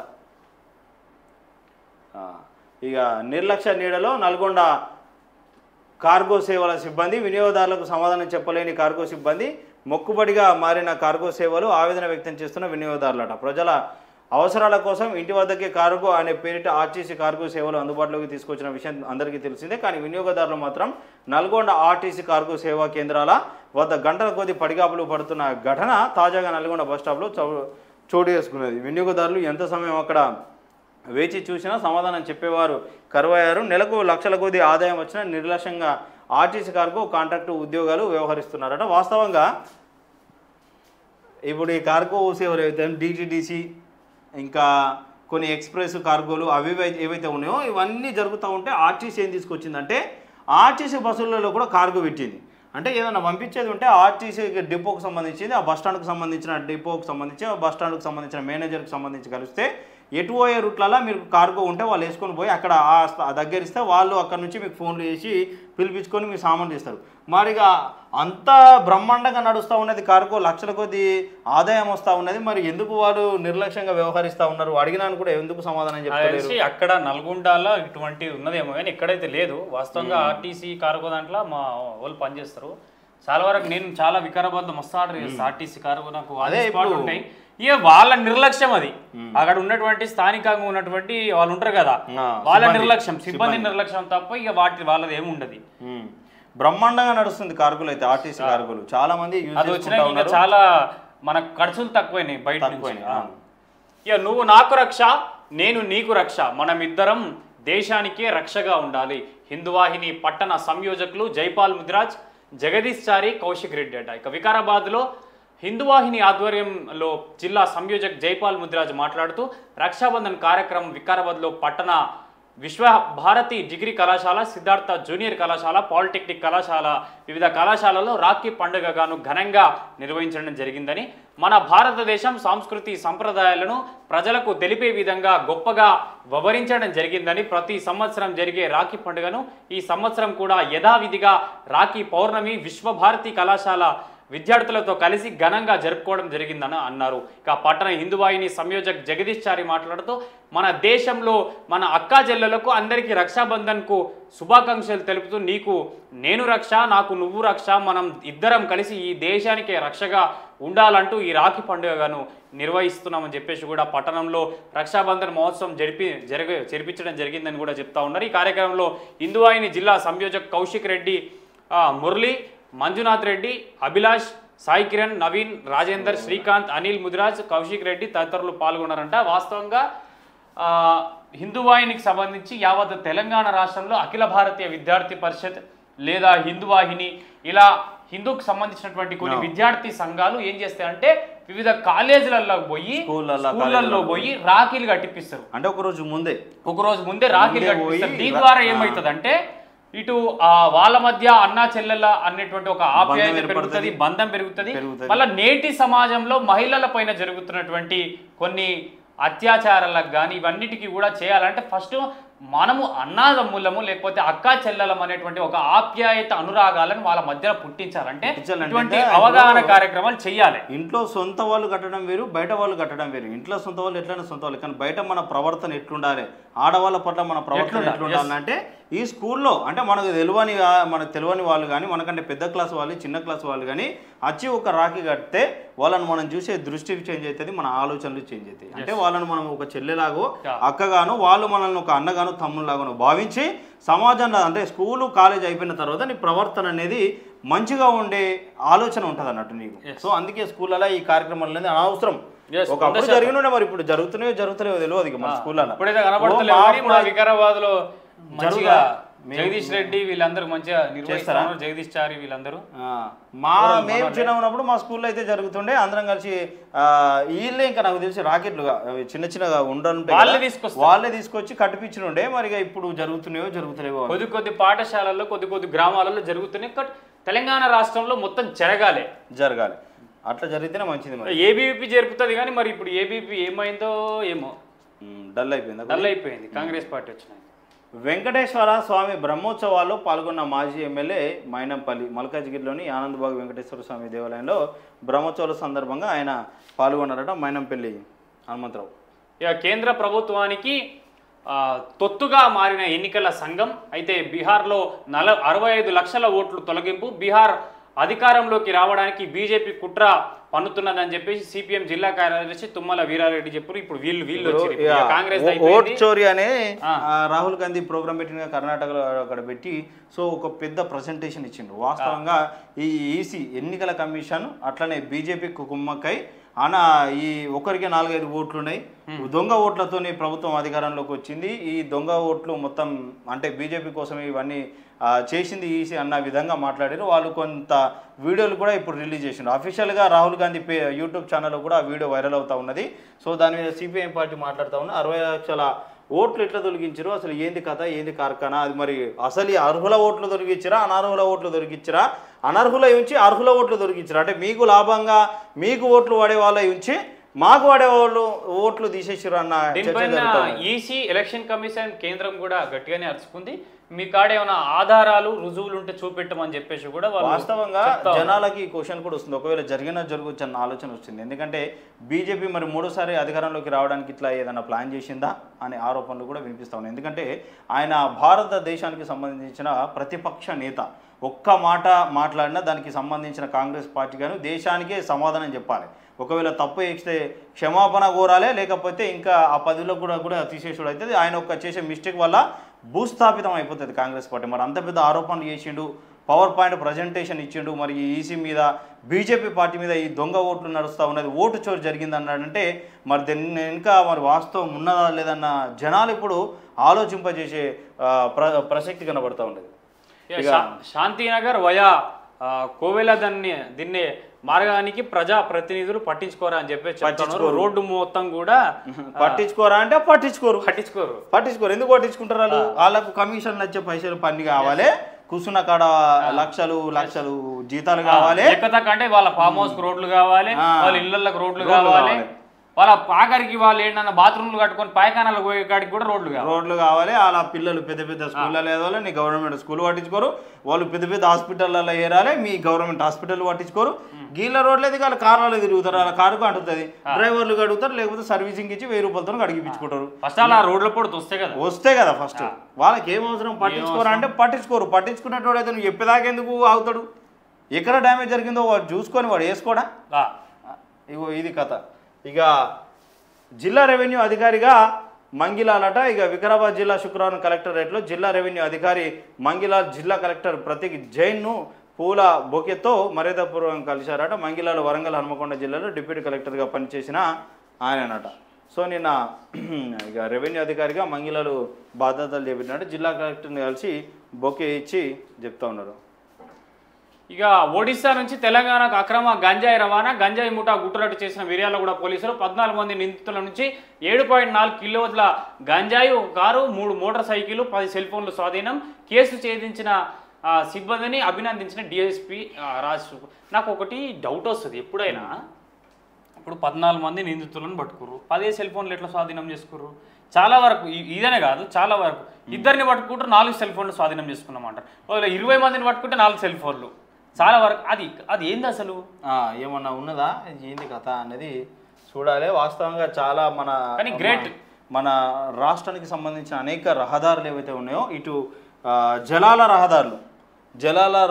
ఇక నిర్లక్ష్య నీడలో నల్గొండ కార్గో సేవల సిబ్బంది. వినియోగదారులకు సమాధానం చెప్పలేని కార్గో సిబ్బంది, మొక్కుబడిగా మారిన కార్గో సేవలు ఆవేదన వ్యక్తం చేస్తున్న వినియోగదారులట. ప్రజల అవసరాల కోసం ఇంటి వద్దకే కార్గో అనే పేరిట ఆర్టీసీ కార్గో సేవలు అందుబాటులోకి తీసుకొచ్చిన విషయం అందరికీ తెలిసిందే. కానీ వినియోగదారులు మాత్రం నల్గొండ ఆర్టీసీ కార్గో సేవా కేంద్రాల వద్ద గంటల కొద్ది పడిగాపులు పడుతున్న ఘటన తాజాగా నల్గొండ బస్టాప్లో చోటు చేసుకున్నది. వినియోగదారులు ఎంత సమయం అక్కడ వేచి చూసినా సమాధానం చెప్పేవారు కరువయ్యారు. నెలకు లక్షల కొద్ది ఆదాయం వచ్చినా నిర్లక్ష్యంగా ఆర్టీసీ కార్గో కాంట్రాక్టు ఉద్యోగాలు వ్యవహరిస్తున్నారట. వాస్తవంగా ఇప్పుడు ఈ కార్గో సేవలు ఏవైతే డీటీడీసీ ఇంకా కొన్ని ఎక్స్ప్రెస్ కార్గోలు అవి ఏవైతే ఉన్నాయో ఇవన్నీ జరుగుతూ ఉంటే ఆర్టీసీ ఏం తీసుకొచ్చిందంటే ఆర్టీసీ బస్సులలో కూడా కార్గో పెట్టింది. అంటే ఏదైనా పంపించేది ఉంటే ఆర్టీసీ డిపోకు సంబంధించింది, ఆ బస్టాండ్కి సంబంధించిన డిపోకు సంబంధించి, ఆ బస్టాండ్కి సంబంధించిన మేనేజర్కి సంబంధించి కలిస్తే ఎటు పోయే రూట్లలో మీరు కార్గో ఉంటే వాళ్ళు వేసుకొని పోయి అక్కడ దగ్గర ఇస్తే వాళ్ళు అక్కడ నుంచి మీకు ఫోన్లు చేసి పిలిపించుకొని మీరు సామాన్లు చేస్తారు. మరిగా అంత బ్రహ్మాండంగా నడుస్తూ ఉన్నది కార్గో, లక్షల కొద్ది ఆదాయం వస్తూ ఉన్నది. మరి ఎందుకు వాళ్ళు నిర్లక్ష్యంగా వ్యవహరిస్తూ ఉన్నారు? అడిగినాను కూడా ఎందుకు సమాధానం చెప్పారు. అక్కడ నల్గొండలో ఇటువంటి ఉన్నదేమో కానీ ఎక్కడైతే లేదు. వాస్తవంగా ఆర్టీసీ కార్గో దాంట్లో మా వాళ్ళు పనిచేస్తారు. చాలా వరకు నేను చాలా వికారాబాద్లో మస్తు ఆర్డర్ చేస్తాను ఆర్టీసీ కార్గో. నాకు అదే ఉంటాయి. ఇక వాళ్ళ నిర్లక్ష్యం అది. అక్కడ ఉన్నటువంటి స్థానికంగా ఉన్నటువంటి వాళ్ళు ఉంటారు కదా, వాళ్ళ నిర్లక్ష్యం, సిబ్బంది నిర్లక్ష్యం తప్ప ఇక వాళ్ళది ఏముండదు. బ్రహ్మాండంగా నడుస్తుంది కార్గులు అయితే, ఆర్టీసీ కార్గులు చాలా మంది యూజ్ అది వచ్చినా చేసుకుంటా ఇంకా ఉన్నారు. చాలా మనకు ఖర్చులు తక్కువైనాయి బయట నుంచి. తక్కువైనాయి. ఇక నువ్వు నాకు రక్ష, నేను నీకు రక్ష, మనమిద్దరం దేశానికే రక్షగా ఉండాలి. హిందూవాహిని పట్టణ సంయోజకులు జైపాల్ ముదిరాజ్, జగదీష్ చారి, కౌశిక్ రెడ్డి అట. ఇక వికారాబాద్లో హిందూవాహిని ఆధ్వర్యంలో జిల్లా సంయోజక్ జైపాల్ ముదిరాజ్ మాట్లాడుతూ రక్షాబంధన్ కార్యక్రమం వికారాబాద్లో పట్టణ విశ్వ భారతి డిగ్రీ కళాశాల, సిద్ధార్థ జూనియర్ కళాశాల, పాలిటెక్నిక్ కళాశాల, వివిధ కళాశాలలో రాఖీ పండుగగాను ఘనంగా నిర్వహించడం జరిగిందని, మన భారతదేశం సంస్కృతి సంప్రదాయాలను ప్రజలకు తెలిపే విధంగా గొప్పగా వివరించడం జరిగిందని, ప్రతి సంవత్సరం జరిగే రాఖీ పండుగను ఈ సంవత్సరం కూడా యథావిధిగా రాఖీ పౌర్ణమి విశ్వభారతి కళాశాల విద్యార్థులతో కలిసి ఘనంగా జరుపుకోవడం జరిగిందని అన్నారు. ఇక పట్టణ హిందూవాహిని సంయోజక్ జగదీష్ చారి మాట్లాడుతూ మన దేశంలో మన అక్కా చెల్లెలకు అందరికీ రక్షాబంధన్కు శుభాకాంక్షలు తెలుపుతూ నీకు నేను రక్ష, నాకు నువ్వు రక్ష, మనం ఇద్దరం కలిసి ఈ దేశానికే రక్షగా ఉండాలంటూ ఈ రాఖీ పండుగను నిర్వహిస్తున్నామని చెప్పేసి కూడా పట్టణంలో రక్షాబంధన్ మహోత్సవం జరిపించడం జరిగిందని కూడా చెప్తా ఉన్నారు. ఈ కార్యక్రమంలో హిందూవాహిని జిల్లా సంయోజక్ కౌశిక్ రెడ్డి, మురళి, మంజునాథ్ రెడ్డి, అభిలాష్, సాయి కిరణ్, నవీన్, రాజేందర్, శ్రీకాంత్, అనిల్ ముదిరాజ్, కౌశిక్ రెడ్డి తదితరులు పాల్గొన్నారంట. వాస్తవంగా హిందూవాహినికి సంబంధించి యావత్ తెలంగాణ రాష్ట్రంలో అఖిల భారతీయ విద్యార్థి పరిషత్ లేదా హిందూవాహిని ఇలా హిందూకు సంబంధించినటువంటి కొన్ని విద్యార్థి సంఘాలు ఏం చేస్తాయంటే వివిధ కాలేజీలలో పోయి స్కూళ్ళల్లో పోయి రాఖీలు కట్టిపిస్తారు. అంటే ఒక రోజు ముందే రాఖీలు కట్టిపిస్తారు. దీని ద్వారా ఏమవుతుందంటే ఇటు వాళ్ళ మధ్య అన్నా చెల్లెల అనేటువంటి ఒక ఆప్యాయత పెరుగుతుంది, బంధం పెరుగుతుంది. మళ్ళీ నేటి సమాజంలో మహిళల పైన జరుగుతున్నటువంటి కొన్ని అత్యాచారాలకు కానీ ఇవన్నిటికీ కూడా చేయాలంటే ఫస్ట్ మనము అన్నాదమ్ములము లేకపోతే అక్కా చెల్లెలం అనేటువంటి ఒక ఆప్యాయత అనురాగాలను వాళ్ళ మధ్యలో పుట్టించాలంటే ఇటువంటి అవగాహన కార్యక్రమాలు చేయాలి. ఇంట్లో సొంత వాళ్ళు కట్టడం వేరు, బయట వాళ్ళు కట్టడం వేరు. ఇంట్లో సొంత వాళ్ళు ఎట్లయినా సొంత వాళ్ళు, కానీ బయట మన ప్రవర్తన ఎట్లుండాలి, ఆడవాళ్ళ పట్ల మన ప్రవర్తన ఎట్లుండాలంటే ఈ స్కూల్లో అంటే మనకు తెలియని వాళ్ళు కానీ మనకంటే పెద్ద క్లాస్ వాళ్ళు, చిన్న క్లాస్ వాళ్ళు కానీ వచ్చి ఒక రాఖీ కడితే వాళ్ళని మనం చూసే దృష్టి చేంజ్ అవుతుంది, మన ఆలోచనలు చేంజ్ అవుతాయి. అంటే వాళ్ళని మనం ఒక చెల్లెలాగో అక్కగాను, వాళ్ళు మనల్ని ఒక అన్నగాను తమ్ముళ్ళలాగాను భావించి సమాజంలో అంటే స్కూలు కాలేజ్ అయిపోయిన తర్వాత నీ ప్రవర్తన అనేది మంచిగా ఉండే ఆలోచన ఉంటుంది అన్నట్టు నీకు. సో అందుకే స్కూళ్ళలో ఈ కార్యక్రమాలు అనేది అనవసరం. ఒకప్పుడు జరిగిన మరి ఇప్పుడు జరుగుతున్నాయో తెలియదు మన స్కూళ్ళలో. వికారాబాద్ లో జగదీష్ రెడ్డి వీళ్ళందరూ మంచిగా నిర్వహిస్తారు, జగదీష్ చారి వీళ్ళందరూ. మేము చిన్న ఉన్నప్పుడు మా స్కూల్లో అయితే జరుగుతుండే, అందరం కలిసి వీళ్ళే ఇంకా నాకు తెలిసి రాకెట్లు చిన్నగా ఉండే వాళ్ళే తీసుకొచ్చి కట్టిపించుండే. మరి ఇప్పుడు జరుగుతున్నాయో కొద్ది పాఠశాలల్లో కొద్ది గ్రామాలలో జరుగుతున్నాయి. తెలంగాణ రాష్ట్రంలో మొత్తం జరగాలి. అట్లా జరిగితేనే మంచిది. మరి ఏబీవీపీ జరుపుతుంది కానీ మరి ఇప్పుడు ఏబీవీపీ ఏమైందో ఏమో, డల్ అయిపోయింది కాంగ్రెస్ పార్టీ వచ్చినాయి. వెంకటేశ్వర స్వామి బ్రహ్మోత్సవాల్లో పాల్గొన్న మాజీ ఎమ్మెల్యే మైనంపల్లి మల్కాజ్గిరిలోని ఆనందబాగ్ వెంకటేశ్వర స్వామి దేవాలయంలో బ్రహ్మోత్సవాల సందర్భంగా ఆయన పాల్గొన్నారట మైనంపల్లి హనుమంతరావు. ఇక కేంద్ర ప్రభుత్వానికి తొత్తుగా మారిన ఎన్నికల సంఘం అయితే బీహార్లో 65 లక్షల ఓట్లు తొలగింపు, బీహార్ అధికారంలోకి రావడానికి బీజేపీ కుట్ర పన్నుతున్నదని చెప్పేసి సిపిఎం జిల్లా కార్యదర్శి తుమ్మల వీరారెడ్డి చెప్పారు. ఇప్పుడు వీళ్ళు కాంగ్రెస్ ఓట్ చోరీ అనే రాహుల్ గాంధీ ప్రోగ్రామ్ పెట్టిన కర్ణాటకలో అక్కడ పెట్టి సో ఒక పెద్ద ప్రజెంటేషన్ ఇచ్చిండ్రు. వాస్తవంగా ఈ ఈసీ ఎన్నికల కమిషన్ అట్లనే బీజేపీకి కుమ్మక్కై ఈ ఒకరికి 4-5 ఓట్లు ఉన్నాయి, దొంగ ఓట్లతోనే ప్రభుత్వం అధికారంలోకి వచ్చింది. ఈ దొంగ ఓట్లు మొత్తం అంటే బీజేపీ కోసమే ఇవన్నీ చేసింది ఈసీ అన్న విధంగా మాట్లాడారు. వాళ్ళు కొంత వీడియోలు కూడా ఇప్పుడు రిలీజ్ చేసిండ్రు. అఫీషియల్గా రాహుల్ గాంధీ యూట్యూబ్ ఛానల్లో కూడా ఆ వీడియో వైరల్ అవుతూ ఉన్నది. సో దాని మీద సిపిఐఎం పార్టీ మాట్లాడుతూ ఉన్నది. 60 లక్షల ఓట్లు ఎట్లా తొలగించారు, అసలు ఏంది కథ, ఏంది కార్ఖానా, అది మరి అసలు అర్హుల ఓట్లు దొరికించరా, అనర్హుల ఓట్లు దొరికించరా, అనర్హుల ఉంచి అర్హుల ఓట్లు దొరికించరా, అంటే మీకు లాభంగా మీకు ఓట్లు వాడే వాళ్ళ ఉంచి మాకు వాడే వాళ్ళు ఓట్లు తీసేసారు అన్న. ఈసీ ఎలక్షన్ కమిషన్ కేంద్రం కూడా గట్టిగానే అరుచుకుంది. మీ కాడ ఏమైనా ఆధారాలు రుజువులు ఉంటే చూపెట్టమని చెప్పేసి కూడా వాస్తవంగా జనాలకి ఈ క్వశ్చన్ కూడా వస్తుంది, ఒకవేళ జరగవచ్చు అన్న ఆలోచన వస్తుంది. ఎందుకంటే బీజేపీ మరి 3సారి అధికారంలోకి రావడానికి ఇట్లా ఏదైనా ప్లాన్ చేసిందా అనే ఆరోపణలు కూడా వినిపిస్తా ఉన్నాయి. ఎందుకంటే ఆయన భారతదేశానికి సంబంధించిన ప్రతిపక్ష నేత, ఒక్క మాట మాట్లాడినా దానికి సంబంధించిన కాంగ్రెస్ పార్టీ గాను దేశానికే సమాధానం చెప్పాలి. ఒకవేళ తప్పు చేస్తే క్షమాపణ కోరాలి, లేకపోతే ఇంకా ఆ పదవిలో కూడా తీసేసుడు అవుతుంది. ఆయన చేసే మిస్టేక్ వల్ల భూస్థాపితం అయిపోతుంది కాంగ్రెస్ పార్టీ. మరి అంత పెద్ద ఆరోపణలు చేసిండు, పవర్ పాయింట్ ప్రజెంటేషన్ ఇచ్చిండు. మరి ఈసీ మీద బీజేపీ పార్టీ మీద ఈ దొంగ ఓట్లు నడుస్తూ ఉన్నది, ఓటు చోరు జరిగింది అన్నాడంటే మరి దీన్ని ఇంకా మరి వాస్తవం ఉన్నదా లేదన్న జనాలు ఇప్పుడు ఆలోచింపజేసే ప్రసక్తి కనబడతా ఉన్నది. శాంతినగర్ వయా కోవెల దీన్ని మార్గానికి ప్రజా ప్రతినిధులు పట్టించుకోరా అని చెప్పి రోడ్డు మొత్తం కూడా పట్టించుకోరా అంటే పట్టించుకోరు. ఎందుకు పట్టించుకుంటారు? వాళ్ళకు కమిషన్లు వచ్చే పైసలు పని కావాలి, కూర్చున్న కాడ లక్షలు జీతాలు కావాలి, అంటే వాళ్ళ ఫామ్ హౌస్ రోడ్లు కావాలి, వాళ్ళ ఇళ్లకు రోడ్లు కావాలి, వాళ్ళ ఆఖరికి వాళ్ళు ఏంటన్నా బాత్రూమ్లు కట్టుకొని పాయకానాలు పోయే కాడికి కూడా రోడ్లు కావాలి. వాళ్ళ పిల్లలు పెద్ద స్కూళ్ళలో ఏదోలే, నీ గవర్నమెంట్ స్కూల్ పట్టించుకోరు, వాళ్ళు పెద్ద హాస్పిటల్లో ఏరాలి, మీ గవర్నమెంట్ హాస్పిటల్ పట్టించుకోరు. గీళ్ళ రోడ్లు అయితే వాళ్ళు కార్లలో తిరుగుతారు, వాళ్ళ కారుకు అంటుతుంది, డ్రైవర్లు అడుగుతారు, లేకపోతే సర్వీసింగ్ ఇచ్చి 1000 రూపాయలతో అడిగిపించుకుంటారు. ఫస్ట్ అలా రోడ్ల పొడి వస్తే కదా ఫస్ట్ వాళ్ళకి ఏం అవసరం, పట్టించుకోరా అంటే పట్టించుకున్నట్టు అయితే నువ్వు చెప్పేదాకా ఎందుకు ఆగుతాడు? ఎక్కడ డ్యామేజ్ జరిగిందో వాడు చూసుకొని వాడు వేసుకోడా? ఇగో ఇది కథ. ఇక జిల్లా రెవెన్యూ అధికారిగా మంగిలాలట. ఇక వికారాబాద్ జిల్లా శుక్రవారం కలెక్టరేట్లో జిల్లా రెవెన్యూ అధికారి మంగిలాల్ జిల్లా కలెక్టర్ ప్రతీక్ జైన్ను పూల బొకేతో మర్యాదపూర్వకంగా కలిశారట. మంగిలాలు వరంగల్ హనుమకొండ జిల్లాలో డిప్యూటీ కలెక్టర్గా పనిచేసిన ఆయనట. సో నిన్న ఇక రెవెన్యూ అధికారిగా మంగిలాలు బాధ్యతలు చేపట్టినట్టు జిల్లా కలెక్టర్ని కలిసి బొకే ఇచ్చి చెప్తా ఉన్నారు. ఇక ఒడిశా నుంచి తెలంగాణకు అక్రమ గంజాయి రవాణా, గంజాయి ముఠా గుట్టురట్టు చేసిన మిర్యాలగూడ పోలీసులు 14 మంది నిందితుల నుంచి 7.4 కిలోల గంజాయి, కారు, 3 మోటార్ సైకిల్, 10 సెల్ ఫోన్లు స్వాధీనం. కేసు ఛేదించిన సిబ్బందిని అభినందించిన డిఎస్పీ రాజ్. నాకు ఒకటి డౌట్ వస్తుంది, ఎప్పుడైనా ఇప్పుడు 14 మంది నిందితులను పట్టుకురు, 10 సెల్ ఫోన్లు ఎట్లా స్వాధీనం చేసుకుర్రు? చాలా వరకు ఇదనే కాదు, చాలా వరకు ఇద్దరిని పట్టుకుంటారు, 4 సెల్ ఫోన్లు స్వాధీనం చేసుకున్నామంటారు. 20 మందిని పట్టుకుంటే 4 సెల్ ఫోన్లు. చాలా వరకు అది ఏంది అసలు? ఏమన్నా ఉన్నదా, ఏంది కథ అనేది చూడాలి. వాస్తవంగా చాలా మన రాష్ట్రానికి సంబంధించిన అనేక రహదారులు ఏవైతే ఉన్నాయో, ఇటు జలాల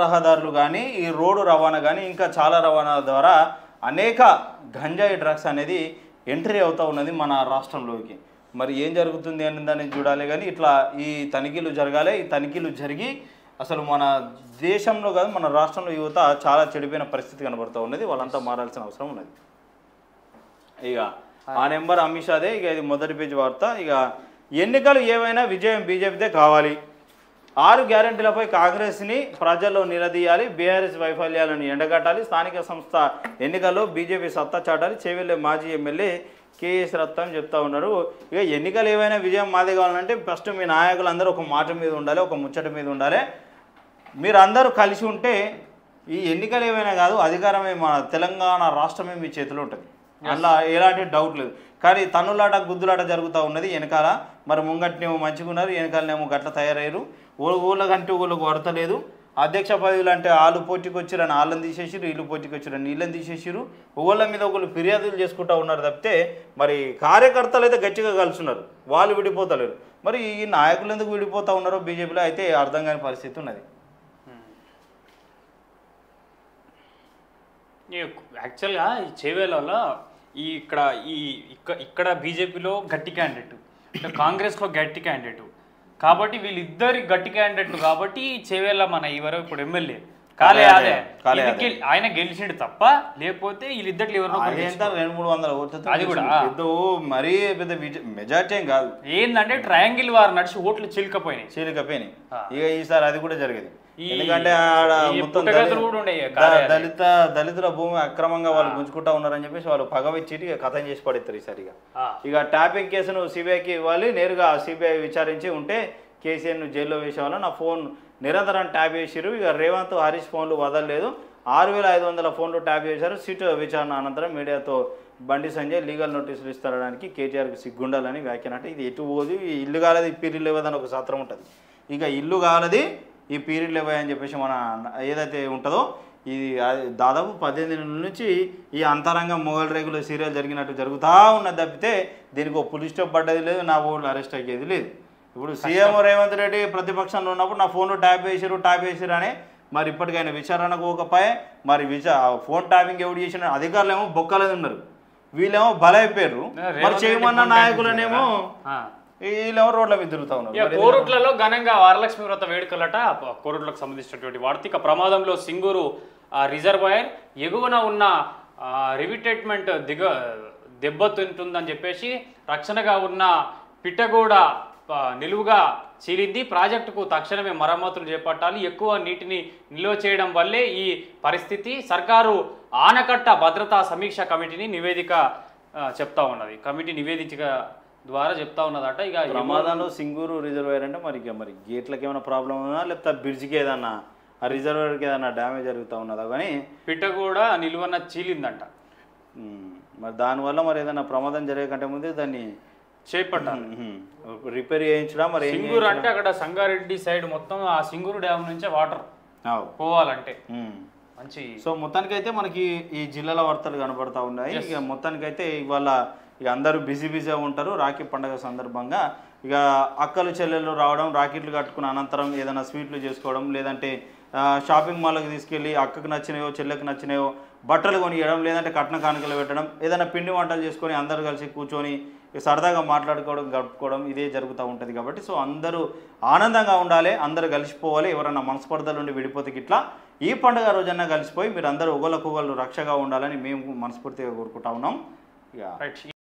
రహదారులు కానీ, ఈ రోడ్డు రవాణా కానీ, ఇంకా చాలా రవాణా ద్వారా అనేక గంజాయి డ్రగ్స్ అనేది ఎంట్రీ అవుతూ ఉన్నది మన రాష్ట్రంలోకి. మరి ఏం జరుగుతుంది అని దాన్ని చూడాలి. కానీ ఇట్లా ఈ తనిఖీలు జరగాలి. ఈ తనిఖీలు జరిగి అసలు మన దేశంలో కాదు మన రాష్ట్రంలో యువత చాలా చెడిపోయిన పరిస్థితి కనబడుతూ ఉన్నది. వాళ్ళంతా మారాల్సిన అవసరం ఉన్నది. ఇక ఆ నెంబర్ అమిత్ షాదే. ఇక ఇది మొదటి పేజీ వార్త. ఇక ఎన్నికలు ఏవైనా విజయం బీజేపీదే కావాలి, 6 గ్యారెంటీలపై కాంగ్రెస్ని ప్రజల్లో నిలదీయాలి, బీఆర్ఎస్ వైఫల్యాలను ఎండగట్టాలి, స్థానిక సంస్థ ఎన్నికల్లో బీజేపీ సత్తా చాటాలి, చేవెళ్ళే మాజీ ఎమ్మెల్యే కేఎస్ రత్నం చెప్తా ఉన్నారు. ఇక ఎన్నికలు ఏవైనా విజయం మాదే కావాలంటే ఫస్ట్ మీ నాయకులందరూ ఒక మాట మీద ఉండాలి, ఒక ముచ్చట మీద ఉండాలి. మీరు అందరూ కలిసి ఉంటే ఈ ఎన్నికలు ఏమైనా కాదు, అధికారమే మన తెలంగాణ రాష్ట్రమే మీ చేతిలో ఉంటుంది, అలా ఎలాంటి డౌట్ లేదు. కానీ తన్నులాట గుద్దులాట జరుగుతూ ఉన్నది వెనకాల. మరి ముంగట్నేమో మంచిగా ఉన్నారు, వెనకాలనేమో గట్ల తయారయ్యారు. ఊళ్ళకంటే ఊళ్ళకు వడతలేదు. అధ్యక్ష పదవులు అంటే వాళ్ళు పోటీకి వచ్చిరని వాళ్ళని తీసేసిరు, వీళ్ళు పోటీకి వచ్చిరని వీళ్ళని తీసేసిరు. ఒకళ్ళ మీద ఒకళ్ళు ఫిర్యాదులు చేసుకుంటూ ఉన్నారు తప్పితే మరి కార్యకర్తలు అయితే గట్టిగా కలుసున్నారు, వాళ్ళు విడిపోతలేరు. మరి ఈ నాయకులు ఎందుకు విడిపోతూ ఉన్నారో బీజేపీలో అయితే అర్థం కాని పరిస్థితి ఉన్నది. యాక్చువల్గా ఈ చేవేలలో ఇక్కడ బీజేపీలో గట్టి క్యాండిడేట్, కాంగ్రెస్లో గట్టి క్యాండిడేట్ కాబట్టి వీళ్ళిద్దరి గట్టి క్యాండిడేట్లు కాబట్టి చేవేళ్ళ మన ఎవరో ఇప్పుడు ఎమ్మెల్యే ఆయన గెలిచిండు తప్ప, లేకపోతే వీళ్ళిద్దరు ఎవరో 200-300 ఓట్లు, అది కూడా మరీ పెద్ద మెజార్టీ ఏం కాదు. ఏంటంటే ట్రయాంగిల్ వారు నడిచి ఓట్లు చీలికపోయినాయి. ఇక ఈసారి అది కూడా జరిగేది. ఎందుకంటే మొత్తం దళితుల భూమి అక్రమంగా వాళ్ళు గుంజుకుంటా ఉన్నారని చెప్పేసి వాళ్ళు పగవచ్చి కథం చేసి పడేస్తారు ఈసారిగా. ఇక ట్యాపింగ్ కేసును సిబిఐకి ఇవ్వాలి, నేరుగా సిబిఐ విచారించి ఉంటే కేసీఆర్ను జైల్లో వేసేవాళ్ళు. నా ఫోన్ నిరంతరం ట్యాప్ చేసిరు. ఇక రేవంత్ హరీష్ ఫోన్లు వదలలేదు, 6500 ఫోన్లు ట్యాప్ చేశారు. సిట్ విచారణ అనంతరం మీడియాతో బండి సంజయ్ లీగల్ నోటీసులు ఇస్తారడానికి కేటీఆర్కి సిగ్గుండాలని వ్యాఖ్యానం. అంటే ఇది ఎటు పోదు, ఈ ఇల్లు కాలది ఈ పీరియడ్ లేవదని ఒక సత్రం ఉంటుంది. ఇక ఇల్లు కాలది ఈ పీరియడ్ లేవా అని చెప్పేసి మన ఏదైతే ఉంటుందో ఇది దాదాపు 18 నెలల నుంచి ఈ అంతరంగం మొగల్ రేగుల సీరియల్ జరిగినట్టు జరుగుతూ ఉన్నది తప్పితే దీనికి ఒక పులి స్టాప్ పడ్డది లేదు, నా ఓళ్ళు అరెస్ట్ అయ్యేది లేదు. ఇప్పుడు సీఎం రేవంత్ రెడ్డి ప్రతిపక్షంలో ఉన్నప్పుడు నా ఫోన్లో ట్యాప్ చేసిరు అని మరి ఇప్పటికైనా విచారణకు పోకపోయే. మరి ఫోన్ ట్యాపింగ్ ఎవడు చేసిన అధికారులు ఏమో బొక్కలేదు ఉన్నారు, వీళ్ళేమో బలైపోయారు. మరి చేయమన్న నాయకులనేమో వీళ్ళెవరు రోడ్ల మీద తిరుగుతా ఉన్నారు. కోరుట్లలో ఘనంగా వరలక్ష్మి వ్రత వేడుకలట. కోరుట్లకు సంబంధించినటువంటి వార్తిక ప్రమాదంలో సింగూరు రిజర్వాయర్ ఎగువన ఉన్న రివిటేట్మెంట్ దెబ్బతింటుందని చెప్పేసి రక్షణగా ఉన్న పిట్టగూడ నిలువుగా చీలింది. ప్రాజెక్టుకు తక్షణమే మరమ్మతులు చేపట్టాలి. ఎక్కువ నీటిని నిల్వ చేయడం వల్లే ఈ పరిస్థితి. సర్కారు ఆనకట్ట భద్రతా సమీక్ష కమిటీని నివేదిక చెప్తా ఉన్నది. కమిటీ నివేదిక ద్వారా చెప్తా ఉన్నదట. ఇక ప్రమాదంలో సింగూరు రిజర్వాయర్ అంటే మరి గేట్లకి ఏమైనా ప్రాబ్లం ఉన్నా లేకపోతే బ్రిడ్జ్కి ఏదన్నా ఆ రిజర్వాయర్కి ఏదైనా డ్యామేజ్ జరుగుతూ ఉన్నదా కానీ పిట్ట కూడా నిలువన్న చీలిందంట. మరి దానివల్ల మరి ఏదైనా ప్రమాదం జరిగే ముందే దాన్ని చేపట్టాలి, రిపేర్ చేయించడం. మరి సింగూరు అంటే అక్కడ సంగారెడ్డి సైడ్ మొత్తం ఆ సింగూరు డ్యామ్ నుంచే వాటర్ పోవాలంటే మంచి. సో మొత్తానికైతే మనకి ఈ జిల్లాల వార్తలు కనబడతా ఉన్నాయి. ఇక మొత్తానికైతే ఇవాళ ఇక అందరూ బిజీగా ఉంటారు. రాఖీ పండుగ సందర్భంగా ఇక అక్కలు చెల్లెళ్ళు రావడం, రాకెట్లు కట్టుకున్న అనంతరం ఏదైనా స్వీట్లు చేసుకోవడం, లేదంటే షాపింగ్ మాల్కి తీసుకెళ్ళి అక్కకు నచ్చినాయో చెల్లెకు నచ్చినాయో బట్టలు కొనియడం, లేదంటే కట్న కానుకలు పెట్టడం, ఏదైనా పిండి వంటలు చేసుకొని అందరూ కలిసి కూర్చొని సరదాగా మాట్లాడుకోవడం, గడుపుకోవడం ఇదే జరుగుతూ ఉంటుంది. కాబట్టి సో అందరూ ఆనందంగా ఉండాలి, అందరూ కలిసిపోవాలి. ఎవరైనా మనస్పర్ధల నుండి విడిపోతే ఇట్లా ఈ పండుగ రోజన్నా కలిసిపోయి మీరు అందరూ ఒకళ్ళకొకళ్ళు రక్షగా ఉండాలని మేము మనస్ఫూర్తిగా కోరుకుంటా ఉన్నాం. ఇక